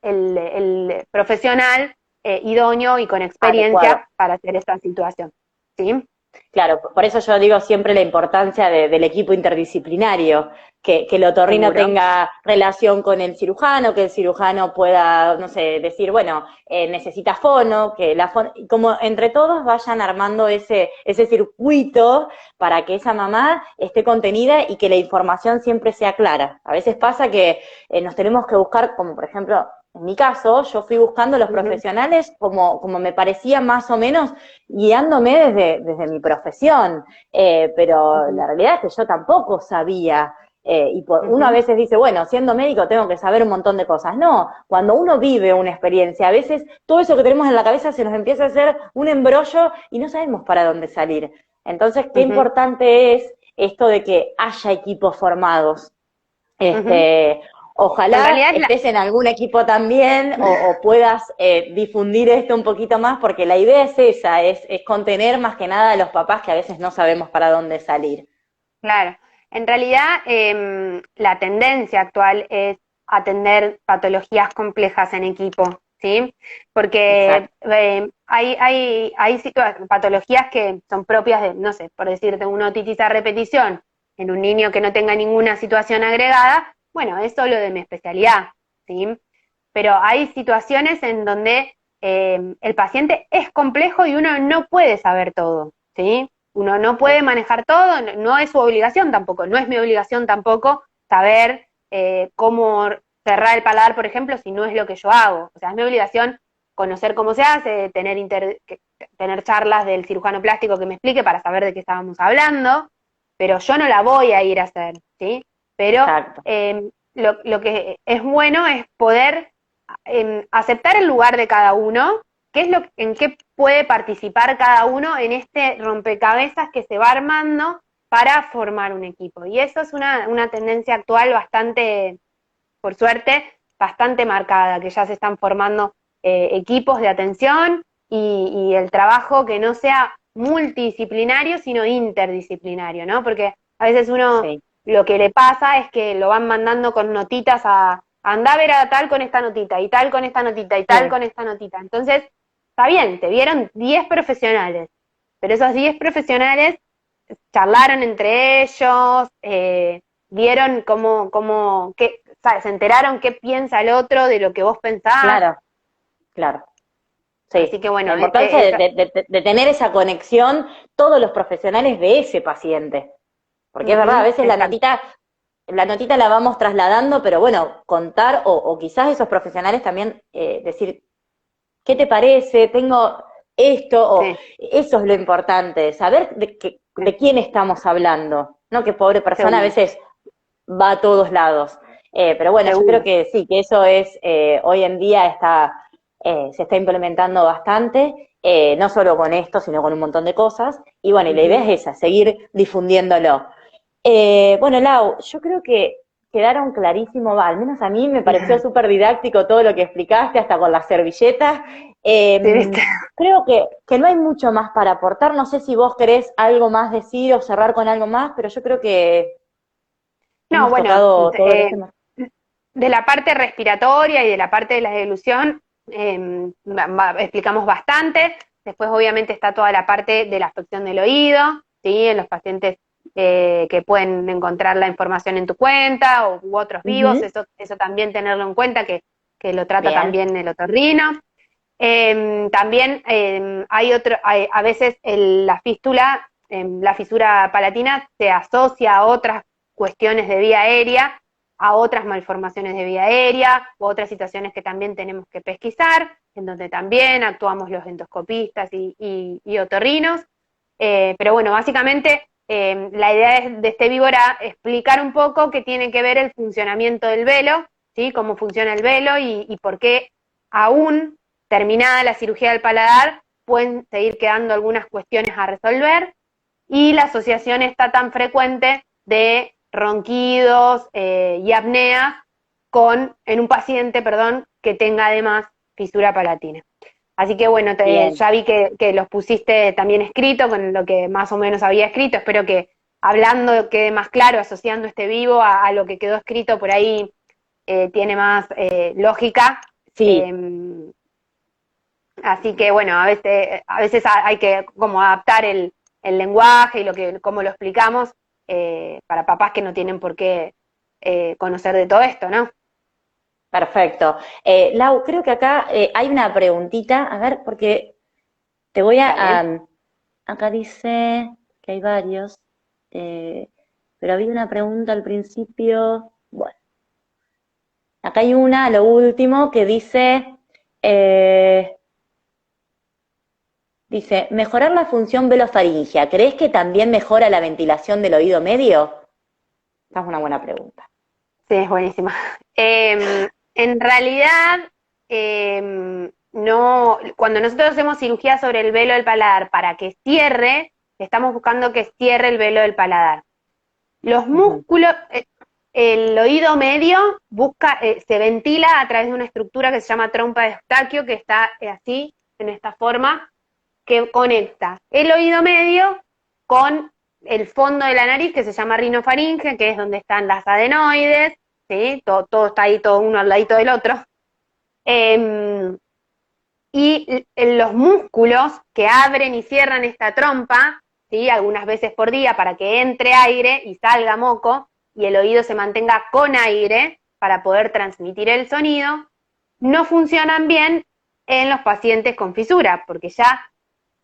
el profesional idóneo y con Adecuado. experiencia para hacer esta situación, ¿sí? Claro, por eso yo digo siempre la importancia del equipo interdisciplinario, que el otorrino Seguro. tenga relación con el cirujano, que el cirujano pueda, no sé, decir, bueno, necesita fono, que la fono, como entre todos vayan armando ese circuito para que esa mamá esté contenida y que la información siempre sea clara. A veces pasa que nos tenemos que buscar, como por ejemplo, en mi caso, yo fui buscando los Ujú, profesionales como me parecía más o menos guiándome desde mi profesión, pero ujú, la realidad es que yo tampoco sabía, uno a ujú. veces dice, bueno, siendo médico tengo que saber un montón de cosas. No, cuando uno vive una experiencia, a veces todo eso que tenemos en la cabeza se nos empieza a hacer un embrollo y no sabemos para dónde salir. Entonces, qué Ujú, importante es esto de que haya equipos formados. ujú. Este, En ojalá realidad, estés en algún equipo también o puedas difundir esto un poquito más, porque la idea es esa, es contener más que nada a los papás que a veces no sabemos para dónde salir. claro, en realidad la tendencia actual es atender patologías complejas en equipo, ¿sí? Porque Exacto. hay patologías que son propias de, no sé, por decirte, una otitis a repetición en un niño que no tenga ninguna situación agregada, bueno, es solo de mi especialidad, ¿sí? Pero hay situaciones en donde el paciente es complejo y uno no puede saber todo, ¿sí? Uno no puede Sí. manejar todo, no es su obligación tampoco, no es mi obligación tampoco saber cómo cerrar el paladar, por ejemplo, si no es lo que yo hago. O sea, es mi obligación conocer cómo se hace, tener charlas del cirujano plástico que me explique para saber de qué estábamos hablando, pero yo no la voy a ir a hacer, ¿sí? Pero Exacto. lo que es bueno es poder aceptar el lugar de cada uno, en qué puede participar cada uno en este rompecabezas que se va armando para formar un equipo. Y eso es una tendencia actual bastante, por suerte, bastante marcada, que ya se están formando equipos de atención y el trabajo que no sea multidisciplinario, sino interdisciplinario, ¿no? Porque a veces uno Sí. lo que le pasa es que lo van mandando con notitas andá a ver a tal con esta notita, y tal con esta notita, y tal Sí. con esta notita. Entonces, está bien, te vieron 10 profesionales, pero esos 10 profesionales charlaron entre ellos, vieron ¿sabes? Se enteraron qué piensa el otro de lo que vos pensás. Claro, claro. Así Sí. que La bueno, importancia de tener esa conexión todos los profesionales de ese paciente. Porque es verdad, a ujú, veces exacto. la notita la vamos trasladando, pero bueno, contar o quizás esos profesionales también decir, ¿qué te parece? Tengo esto, o Sí, eso es lo importante, saber sí, de quién estamos hablando, ¿no? Que pobre persona a seguro, veces va a todos lados. Pero bueno, yo creo seguro. que sí, que eso es, hoy en día se está implementando bastante, no solo con esto, sino con un montón de cosas. Y bueno, y la idea Ujú. es esa, seguir difundiéndolo. Bueno, Lau, yo creo que quedaron clarísimo, va, al menos a mí me pareció súper didáctico todo lo que explicaste, hasta con las servilletas. Sí, ¿viste? Creo que no hay mucho más para aportar, no sé si vos querés algo más decir o cerrar con algo más, pero yo creo que No, hemos bueno, tocado todos los temas. de la parte respiratoria y de la parte de la deglución explicamos bastante. Después, obviamente, está toda la parte de la afección del oído, ¿sí? En los pacientes que pueden encontrar la información en tu cuenta u otros vivos, Ujú. eso también tenerlo en cuenta, que lo trata Bien, también el otorrino. También a veces la fisura palatina se asocia a otras cuestiones de vía aérea, a otras malformaciones de vía aérea, u otras situaciones que también tenemos que pesquisar, en donde también actuamos los endoscopistas y otorrinos. Pero bueno, básicamente la idea de este vivo era explicar un poco qué tiene que ver el funcionamiento del velo, ¿sí? Cómo funciona el velo y por qué aún terminada la cirugía del paladar pueden seguir quedando algunas cuestiones a resolver y la asociación está tan frecuente de ronquidos y apneas en un paciente, perdón, que tenga además fisura palatina. Así que bueno, Bien. ya vi que los pusiste también escrito con lo que más o menos había escrito. Espero que hablando quede más claro, asociando este vivo a lo que quedó escrito por ahí, tiene más lógica. Sí, Así que bueno, a veces hay que como adaptar el lenguaje y cómo lo explicamos para papás que no tienen por qué conocer de todo esto, ¿no? perfecto. Lau, creo que acá hay una preguntita, a ver, porque te voy Dale. acá dice que hay varios, pero había una pregunta al principio, bueno, acá hay una, lo último, que eh, dice, mejorar la función velofaringea, ¿crees que también mejora la ventilación del oído medio? Esta es una buena pregunta. Sí, es buenísima. En realidad, no, cuando nosotros hacemos cirugía sobre el velo del paladar para que cierre, estamos buscando que cierre el velo del paladar. Los Ujú. músculos, el oído medio se ventila a través de una estructura que se llama trompa de Eustaquio, que está así, en esta forma, que conecta el oído medio con el fondo de la nariz, que se llama rinofaringe, que es donde están las adenoides, ¿sí? Todo está ahí, todo uno al ladito del otro. Eh, y los músculos que abren y cierran esta trompa, ¿sí? Algunas veces por día para que entre aire y salga moco y el oído se mantenga con aire para poder transmitir el sonido, no funcionan bien en los pacientes con fisura, porque ya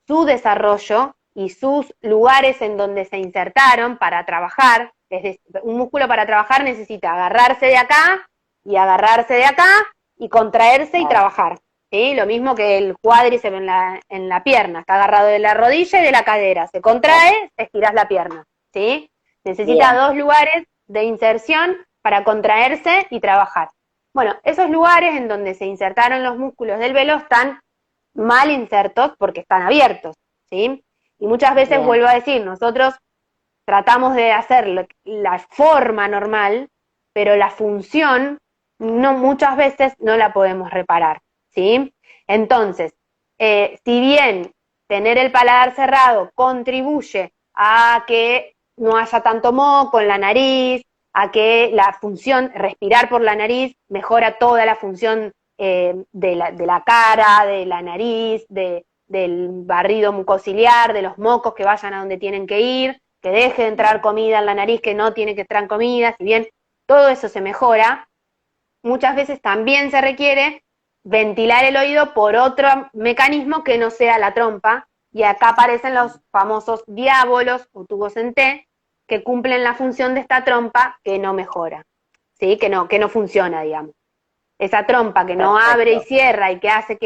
su desarrollo y sus lugares en donde se insertaron para trabajar, es decir, un músculo para trabajar necesita agarrarse de acá y agarrarse de acá y contraerse y Claro, trabajar. ¿Sí? Lo mismo que el cuádriceps en la pierna, está agarrado de la rodilla y de la cadera, se exacto. contrae, estiras la pierna. ¿Sí? Necesita Bien, dos lugares de inserción para contraerse y trabajar. Bueno, esos lugares en donde se insertaron los músculos del velo están mal insertos porque están abiertos, ¿sí? Y muchas veces bien, vuelvo a decir, nosotros tratamos de hacer la forma normal, pero la función no muchas veces no la podemos reparar, ¿sí? Entonces, si bien tener el paladar cerrado contribuye a que no haya tanto moco en la nariz, a que la función, respirar por la nariz, mejora toda la función de la cara, de la nariz, del barrido mucociliar, de los mocos que vayan a donde tienen que ir, que deje de entrar bien. comida en la nariz, que no tiene que entrar comida, si bien todo eso se mejora, muchas veces también se requiere ventilar el oído por otro mecanismo que no sea la trompa, y acá aparecen los famosos diábolos o tubos en T, que cumplen la función de esta trompa que no mejora, ¿sí? Que no funciona, digamos. Esa trompa que no abre y Perfecto. cierra y que hace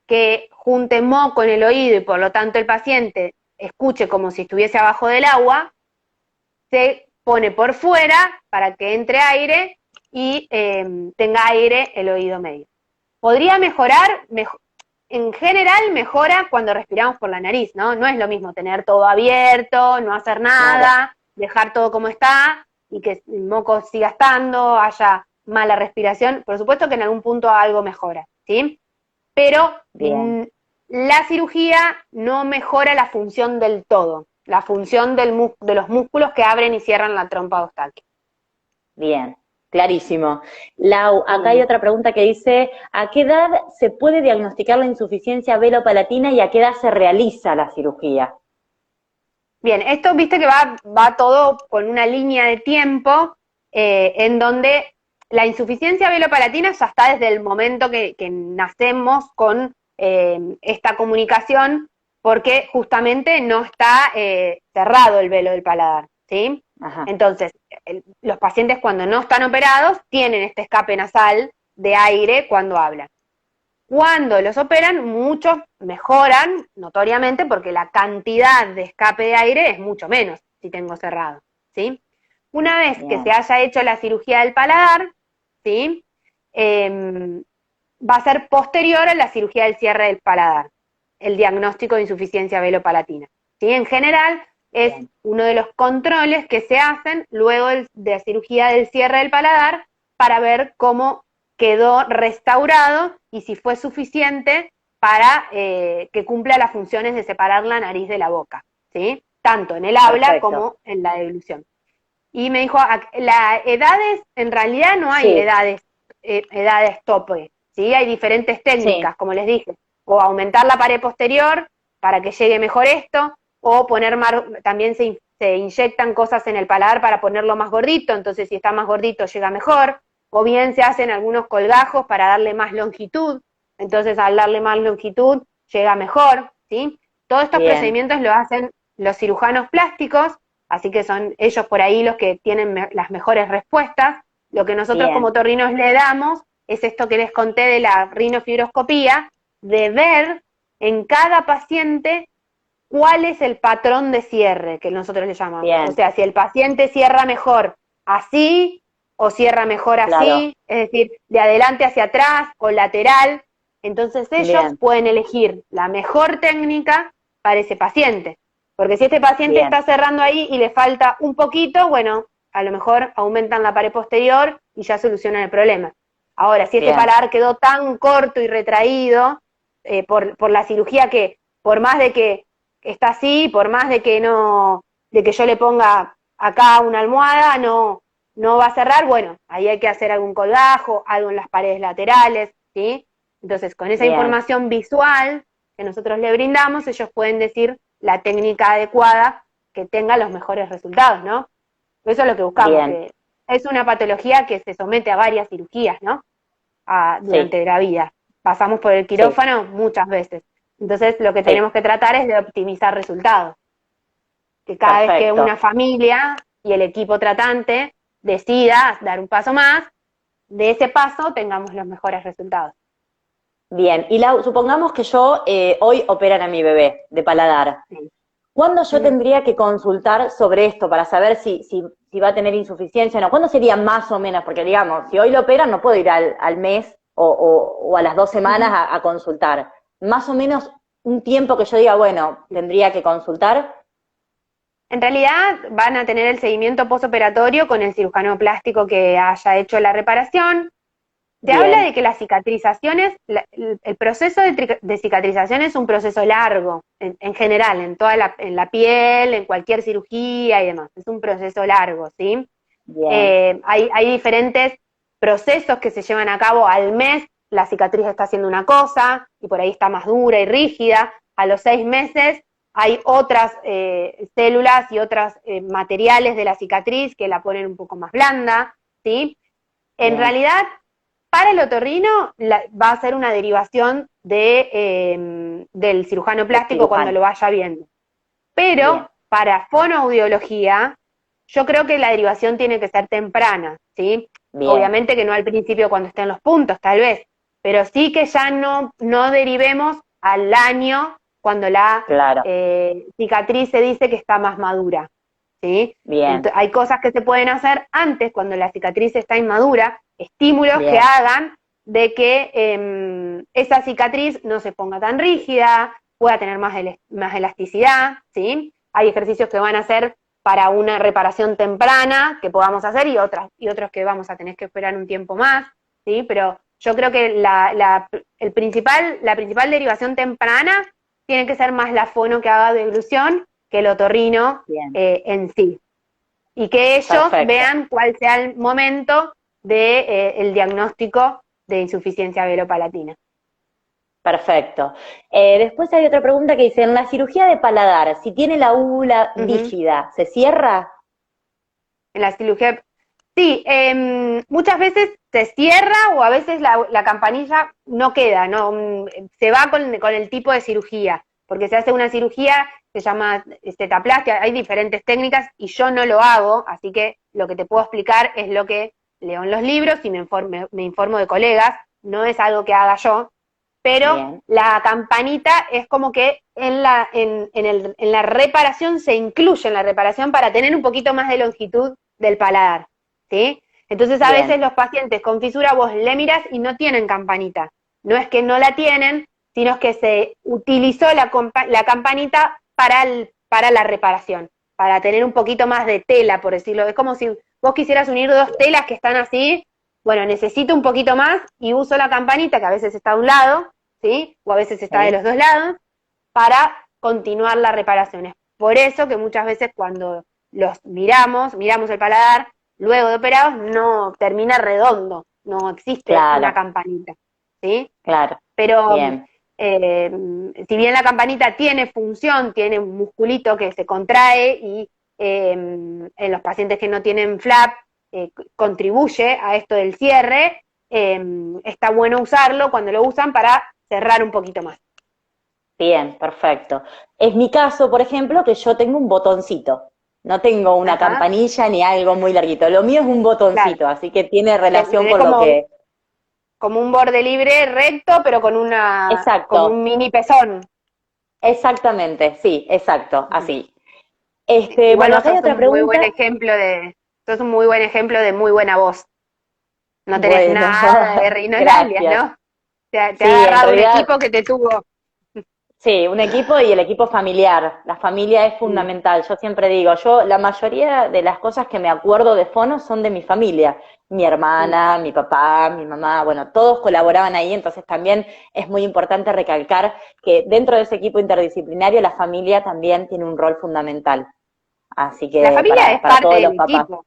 que junte moco en el oído y por lo tanto el paciente escuche como si estuviese abajo del agua, se pone por fuera para que entre aire y tenga aire el oído medio. Podría mejorar, en general mejora cuando respiramos por la nariz, ¿no? No es lo mismo tener todo abierto, no hacer Claro, nada, dejar todo como está y que el moco siga estando, haya mala respiración. Por supuesto que en algún punto algo mejora, ¿sí? Pero bien, la cirugía no mejora la función del todo, la función de los músculos que abren y cierran la trompa de Eustaquio. bien. Clarísimo. Lau, acá hay Mm. otra pregunta que dice, ¿a qué edad se puede diagnosticar la insuficiencia velopalatina y a qué edad se realiza la cirugía? Bien, esto viste que va todo con una línea de tiempo en donde la insuficiencia velopalatina ya está desde el momento que nacemos con esta comunicación, porque justamente no está cerrado el velo del paladar, ¿sí? Ajá, Entonces, los pacientes cuando no están operados tienen este escape nasal de aire cuando hablan. Cuando los operan, muchos mejoran notoriamente porque la cantidad de escape de aire es mucho menos si tengo cerrado, ¿sí? Una vez que se bien, haya hecho la cirugía del paladar, ¿sí? Va a ser posterior a la cirugía del cierre del paladar, el diagnóstico de insuficiencia velopalatina, ¿sí? En general, es bien, uno de los controles que se hacen luego de la cirugía del cierre del paladar para ver cómo quedó restaurado y si fue suficiente para que cumpla las funciones de separar la nariz de la boca, ¿sí? Tanto en el habla Perfecto. como en la deglución. Y me dijo, las edades, en realidad no hay Sí, edades tope, ¿sí? Hay diferentes técnicas, sí, como les dije, o aumentar la pared posterior para que llegue mejor esto, o poner también se inyectan cosas en el paladar para ponerlo más gordito, entonces si está más gordito llega mejor, o bien se hacen algunos colgajos para darle más longitud, entonces al darle más longitud llega mejor, ¿sí? Todos estos bien, procedimientos lo hacen los cirujanos plásticos, así que son ellos por ahí los que tienen las mejores respuestas. Lo que nosotros como bien, otorrinos le damos es esto que les conté de la rinofibroscopía, de ver en cada paciente cuál es el patrón de cierre, que nosotros le llamamos. O bien, sea, si el paciente cierra mejor así o cierra mejor claro, así, es decir, de adelante hacia atrás o lateral, entonces ellos bien, pueden elegir la mejor técnica para ese paciente. Porque si este paciente bien, está cerrando ahí y le falta un poquito, bueno, a lo mejor aumentan la pared posterior y ya solucionan el problema. Ahora, si este bien, paladar quedó tan corto y retraído por la cirugía que, por más de que está así, por más de que no, de que yo le ponga acá una almohada, no va a cerrar, bueno, ahí hay que hacer algún colgajo, algo en las paredes laterales, ¿sí? Entonces, con esa bien, información visual que nosotros le brindamos, ellos pueden decir la técnica adecuada que tenga los mejores resultados, ¿no? Eso es lo que buscamos, bien, que es una patología que se somete a varias cirugías, ¿no? sí, Durante la vida. Pasamos por el sí, quirófano muchas veces. Entonces, lo que sí, tenemos que tratar es de optimizar resultados. Que cada vez que una perfecto. familia y el equipo tratante decida dar un paso más, de ese paso tengamos los mejores resultados. Bien, y Lau, supongamos que yo hoy operan a mi bebé de paladar. Sí. ¿Cuándo yo Ujú. tendría que consultar sobre esto para saber si va a tener insuficiencia o no? ¿Cuándo sería más o menos? Porque digamos, si hoy lo operan no puedo ir al mes o a las 2 semanas Ujú. a consultar. Más o menos un tiempo que yo diga, bueno, tendría que consultar. En realidad van a tener el seguimiento postoperatorio con el cirujano plástico que haya hecho la reparación. Se habla Bien, de que las cicatrizaciones, el proceso de cicatrización es un proceso largo, en general, en la piel, en cualquier cirugía y demás. Es un proceso largo, ¿sí? bien, Hay diferentes procesos que se llevan a cabo al mes. La cicatriz está haciendo una cosa y por ahí está más dura y rígida. A los 6 meses hay otras células y otros materiales de la cicatriz que la ponen un poco más blanda, ¿sí? En bien, realidad, para el otorrino va a ser una derivación del cirujano del plástico cuando cirujano. lo vaya viendo. Bien, Pero para fonoaudiología, yo creo que la derivación tiene que ser temprana, ¿sí? bien, Obviamente que no al principio cuando estén los puntos, tal vez, pero sí que ya no derivemos al año cuando la claro, cicatriz se dice que está más madura, ¿sí? bien, Hay cosas que se pueden hacer antes cuando la cicatriz está inmadura, estímulos que bien, hagan de que esa cicatriz no se ponga tan rígida, pueda tener más elasticidad, ¿sí? Hay ejercicios que van a hacer para una reparación temprana que podamos hacer y otros que vamos a tener que esperar un tiempo más, ¿sí? Pero yo creo que la principal derivación temprana tiene que ser más la fono que haga deglución que el otorrino bien, en sí. Y que ellos perfecto. vean cuál sea el momento del diagnóstico de insuficiencia veropalatina. Perfecto. Después hay otra pregunta que dice, en la cirugía de paladar, si tiene la úvula Ujú. bífida, ¿se cierra? En la cirugía. Sí, muchas veces se cierra o a veces la campanilla no queda, ¿no? Se va con el tipo de cirugía, porque se hace una cirugía que se llama estetaplastia, hay diferentes técnicas y yo no lo hago, así que lo que te puedo explicar es lo que leo en los libros y me informo de colegas, no es algo que haga yo, pero Bien, la campanita es como que en la reparación se incluye en la reparación para tener un poquito más de longitud del paladar, ¿sí? Entonces a veces bien, los pacientes con fisura vos le mirás y no tienen campanita. No es que no la tienen, sino que se utilizó la campanita para la reparación, para tener un poquito más de tela, por decirlo. Es como si vos quisieras unir dos telas que están así, bueno, necesito un poquito más y uso la campanita que a veces está a un lado, ¿sí? O a veces está de Sí, los dos lados, para continuar la reparación. Es por eso que muchas veces cuando los miramos el paladar, luego de operados, no termina redondo, no existe una claro, campanita, ¿sí? claro. Pero Bien, eh, si bien la campanita tiene función, tiene un musculito que se contrae y en los pacientes que no tienen flap contribuye a esto del cierre, está bueno usarlo cuando lo usan para cerrar un poquito más. bien, perfecto. Es mi caso, por ejemplo, que yo tengo un botoncito. No tengo una Ajá, campanilla ni algo muy larguito. Lo mío es un claro. botoncito, así que tiene relación Es con lo que... como un borde libre recto, pero con como Exacto, un mini pezón. exactamente, sí, exacto, así. Igual Bueno, vos acá hay otra pregunta. sos un muy buen ejemplo de muy buena voz. No tenés Bueno, nada de rinolalias, gracias. ¿no? Te ha Sí, en agarrado un realidad, equipo que te tuvo. sí, un equipo y el equipo familiar. La familia es Mm, fundamental. Yo siempre digo, la mayoría de las cosas que me acuerdo de Fono son de mi familia. Mi mm. hermana, mi papá, mi mamá, bueno, todos colaboraban ahí, entonces también es muy importante recalcar que dentro de ese equipo interdisciplinario la familia también tiene un rol fundamental. Así La que familia es para parte todos del los papás. equipo.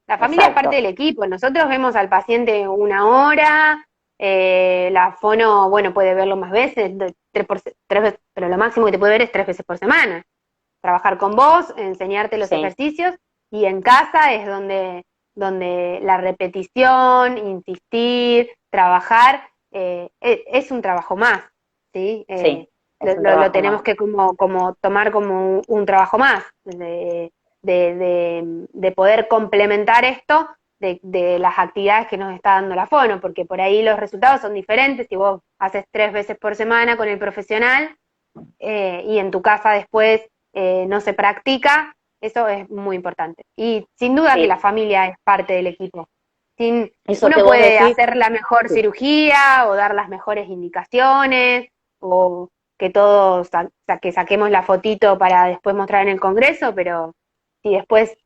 La familia es parte Exacto. del equipo. Nosotros vemos al paciente una hora, la fono, bueno, puede verlo más veces, tres veces, pero lo máximo que te puede ver es 3 veces por semana. Trabajar con vos, enseñarte los Sí, ejercicios, y en casa es donde la repetición, insistir, trabajar, es un trabajo más, ¿sí? sí, es un Lo trabajo tenemos más. que como tomar como un trabajo más, de poder complementar esto de las actividades que nos está dando la fono, porque por ahí los resultados son diferentes. Si vos haces 3 veces por semana con el profesional y en tu casa después no se practica, eso es muy importante. Y sin duda que la Sí, familia es parte del equipo. eso que Uno vos puede decís, hacer la mejor sí, cirugía o dar las mejores indicaciones o que todos que saquemos la fotito para después mostrar en el congreso, pero si después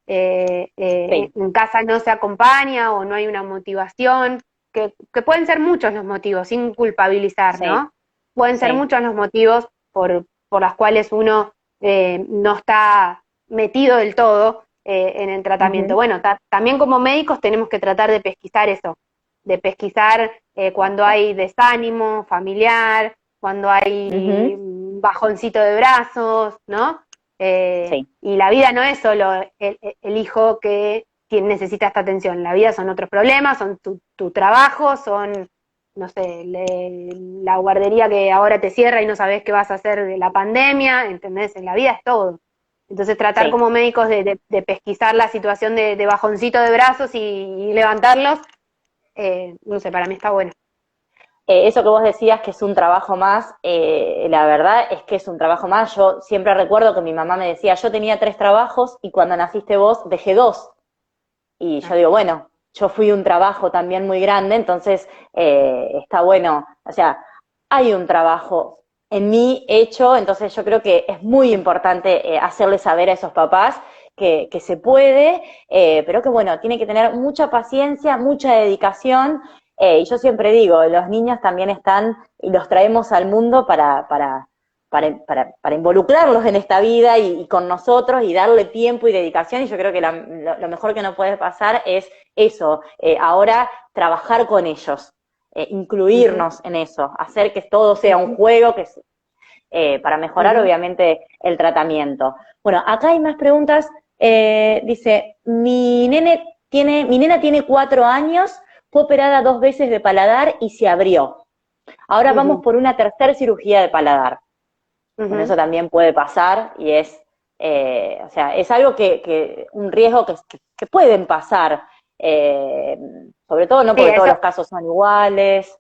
sí, en casa no se acompaña o no hay una motivación, que pueden ser muchos los motivos, sin culpabilizar, sí, ¿no? Pueden ser sí. muchos los motivos por las cuales uno no está metido del todo en el tratamiento. Ujú, Bueno, también como médicos tenemos que tratar de pesquisar eso, de pesquisar cuando exacto. hay desánimo familiar, cuando hay Ujú, bajoncito de brazos, ¿no? sí, Y la vida no es solo el hijo que necesita esta atención, la vida son otros problemas, son tu trabajo, son, no sé, la guardería que ahora te cierra y no sabes qué vas a hacer de la pandemia, ¿entendés? En la vida es todo. Entonces tratar sí. como médicos de pesquisar la situación de bajoncito de brazos y levantarlos, no sé, para mí está bueno. Eso que vos decías que es un trabajo más, la verdad es que es un trabajo más. Yo siempre recuerdo que mi mamá me decía, yo tenía 3 trabajos y cuando naciste vos dejé 2. Y yo Ah, digo, bueno, yo fui un trabajo también muy grande, entonces está bueno, o sea, hay un trabajo en mí hecho, entonces yo creo que es muy sí. importante hacerle saber a esos papás que se puede, pero que bueno, tiene que tener mucha paciencia, mucha dedicación, y yo siempre digo, los niños también están y los traemos al mundo para involucrarlos en esta vida y con nosotros y darle tiempo y dedicación. Y yo creo que lo mejor que nos puede pasar es eso, ahora trabajar con ellos, Ujú, incluirnos en eso, hacer que todo sea un ujú, juego, para mejorar ujú, obviamente el tratamiento. Bueno, acá hay más preguntas. Dice, mi nena tiene 4 años, fue operada 2 veces de paladar y se abrió. Ahora vamos ujú, por una tercera cirugía de paladar. Bueno, ujú. eso también puede pasar y o sea, es algo un riesgo que pueden pasar, sobre todo no Sí, porque todos eso, los casos son iguales.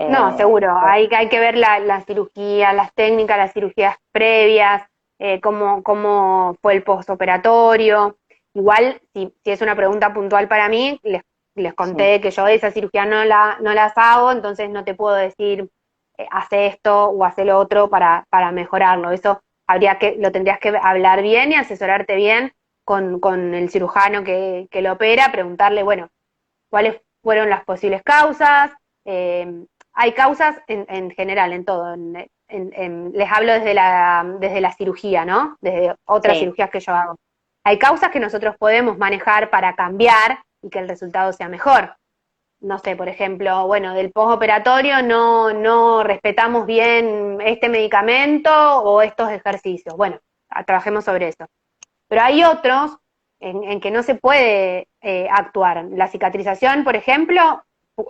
no, eh, seguro. Hay que ver la cirugía, las técnicas, las cirugías previas, cómo fue el postoperatorio. Igual, si es una pregunta puntual para mí, les sí, conté que yo esa cirugía no las hago, entonces no te puedo decir, hace esto o hace lo otro para mejorarlo. Eso lo tendrías que hablar bien y asesorarte bien con el cirujano que lo opera, preguntarle, bueno, cuáles fueron las posibles causas, hay causas en general, en todo. Les hablo desde la cirugía, ¿no? Desde otras Sí, cirugías que yo hago. Hay causas que nosotros podemos manejar para cambiar y que el resultado sea mejor. No sé, por ejemplo, bueno, del postoperatorio no respetamos bien este medicamento o estos ejercicios. Bueno, trabajemos sobre eso. Pero hay otros en que no se puede actuar. La cicatrización, por ejemplo,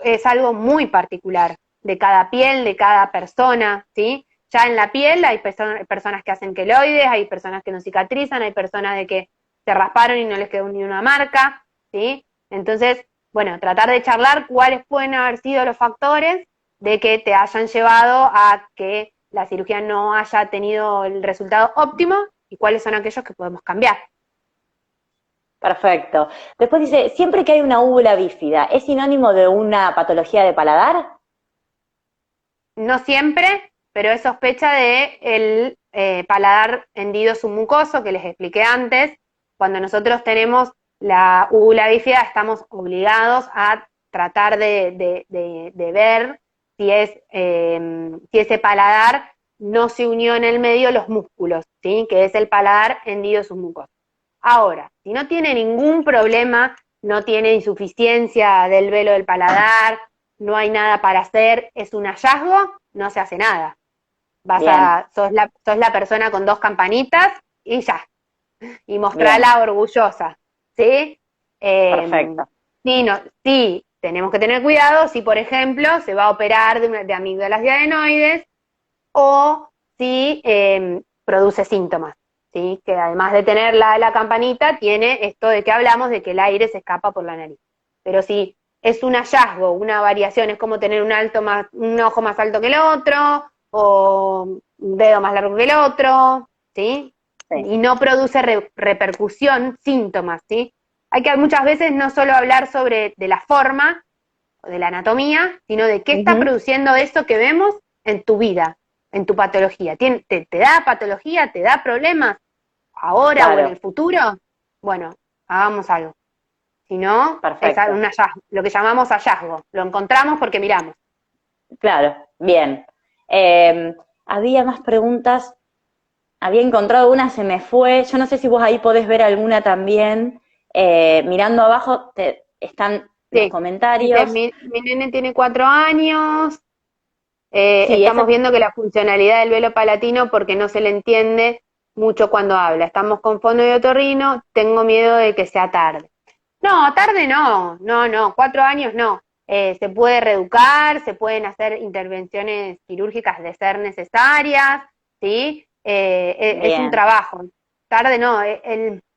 es algo muy particular de cada piel, de cada persona, ¿sí? Ya en la piel hay personas que hacen queloides, hay personas que no cicatrizan, hay personas de que se rasparon y no les quedó ni una marca, ¿sí? Entonces, bueno, tratar de charlar cuáles pueden haber sido los factores de que te hayan llevado a que la cirugía no haya tenido el resultado óptimo y cuáles son aquellos que podemos cambiar. perfecto. Después dice, siempre que hay una úvula bífida, ¿es sinónimo de una patología de paladar? No siempre, pero es sospecha de el paladar hendido submucoso que les expliqué antes. Cuando nosotros tenemos la úvula bífida, estamos obligados a tratar de ver si ese paladar no se unió en el medio los músculos, ¿sí? Que es el paladar hendido submucoso. Ahora, si no tiene ningún problema, no tiene insuficiencia del velo del paladar, no hay nada para hacer, es un hallazgo, no se hace nada. Bien, Sos la persona con dos campanitas y ya, y bien, mostrarla orgullosa, ¿sí? Eh, perfecto. sí, no, sí, tenemos que tener cuidado si, por ejemplo, se va a operar de amígdalas y adenoides o si produce síntomas, ¿sí? Que además de tener la campanita, tiene esto de que hablamos de que el aire se escapa por la nariz. Pero si es un hallazgo, una variación, es como tener un ojo más alto que el otro, o un dedo más largo que el otro, ¿sí? Sí. Y no produce repercusión, síntomas, ¿sí? Hay que muchas veces no solo hablar sobre de la forma o de la anatomía, sino de qué está Ujú, produciendo eso que vemos en tu vida, en tu patología. ¿Te da patología? ¿Te da problemas ahora o en claro, el futuro? Bueno, hagamos algo. Si no, es perfecto. un hallazgo, lo que llamamos hallazgo. Lo encontramos porque miramos. Claro, bien. Eh, había más preguntas, había encontrado una, se me fue. Yo no sé si vos ahí podés ver alguna también. Mirando abajo están los Sí, dice, comentarios. mi nene tiene 4 años, Sí, estamos esa, viendo que la funcionalidad del velo palatino porque no se le entiende mucho cuando habla. Estamos con fondo de otorrino, tengo miedo de que sea tarde. No, tarde no, 4 años no. Se puede reeducar, se pueden hacer intervenciones quirúrgicas de ser necesarias, ¿sí? Es un bien. trabajo. Tarde no,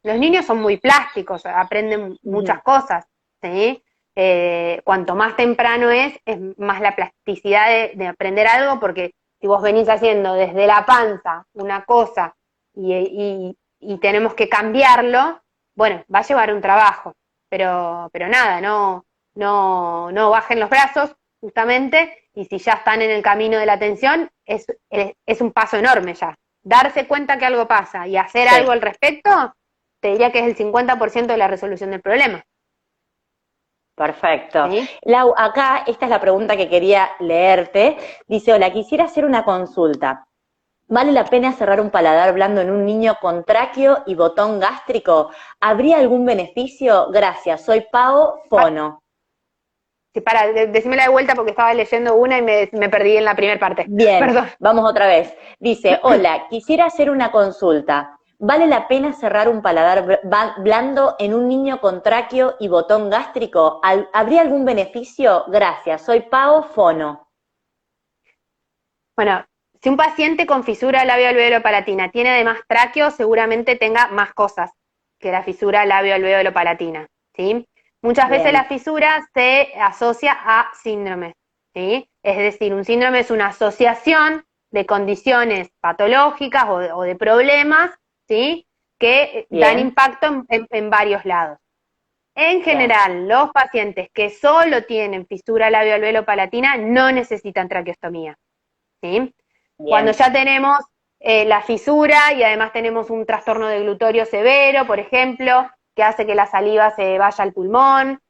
los niños son muy plásticos, aprenden muchas Ujú, cosas, ¿sí? Cuanto más temprano es más la plasticidad de aprender algo, porque si vos venís haciendo desde la panza una cosa y tenemos que cambiarlo, bueno, va a llevar un trabajo, pero nada, no bajen los brazos, justamente, y si ya están en el camino de la atención, es un paso enorme ya. Darse cuenta que algo pasa y hacer sí. algo al respecto, te diría que es el 50% de la resolución del problema, Perfecto. ¿sí? Lau, acá esta es la pregunta que quería leerte. Dice, hola, quisiera hacer una consulta. ¿Vale la pena cerrar un paladar blando en un niño con tráqueo y botón gástrico? ¿Habría algún beneficio? Gracias, soy Pao Fono. Sí, para, decímela de vuelta porque estaba leyendo una y me perdí en la primera parte. Bien, Perdón. vamos otra vez. Dice, hola, quisiera hacer una consulta. ¿Vale la pena cerrar un paladar blando en un niño con tráqueo y botón gástrico? ¿Habría algún beneficio? Gracias, soy Pao Fono. Bueno, si un paciente con fisura labio-alveolo-palatina tiene además tráqueo, seguramente tenga más cosas que la fisura labio-alveolo-palatina, ¿sí? Muchas veces la Bien, fisura se asocia a síndrome, ¿sí? Es decir, un síndrome es una asociación de condiciones patológicas o de problemas, ¿sí? Que dan bien, impacto en varios lados. En bien, general, los pacientes que solo tienen fisura labio-alveolo-palatina no necesitan traqueostomía, ¿sí? Cuando bien. ya tenemos la fisura y además tenemos un trastorno de glutorio severo, por ejemplo, que hace que la saliva se vaya al pulmón,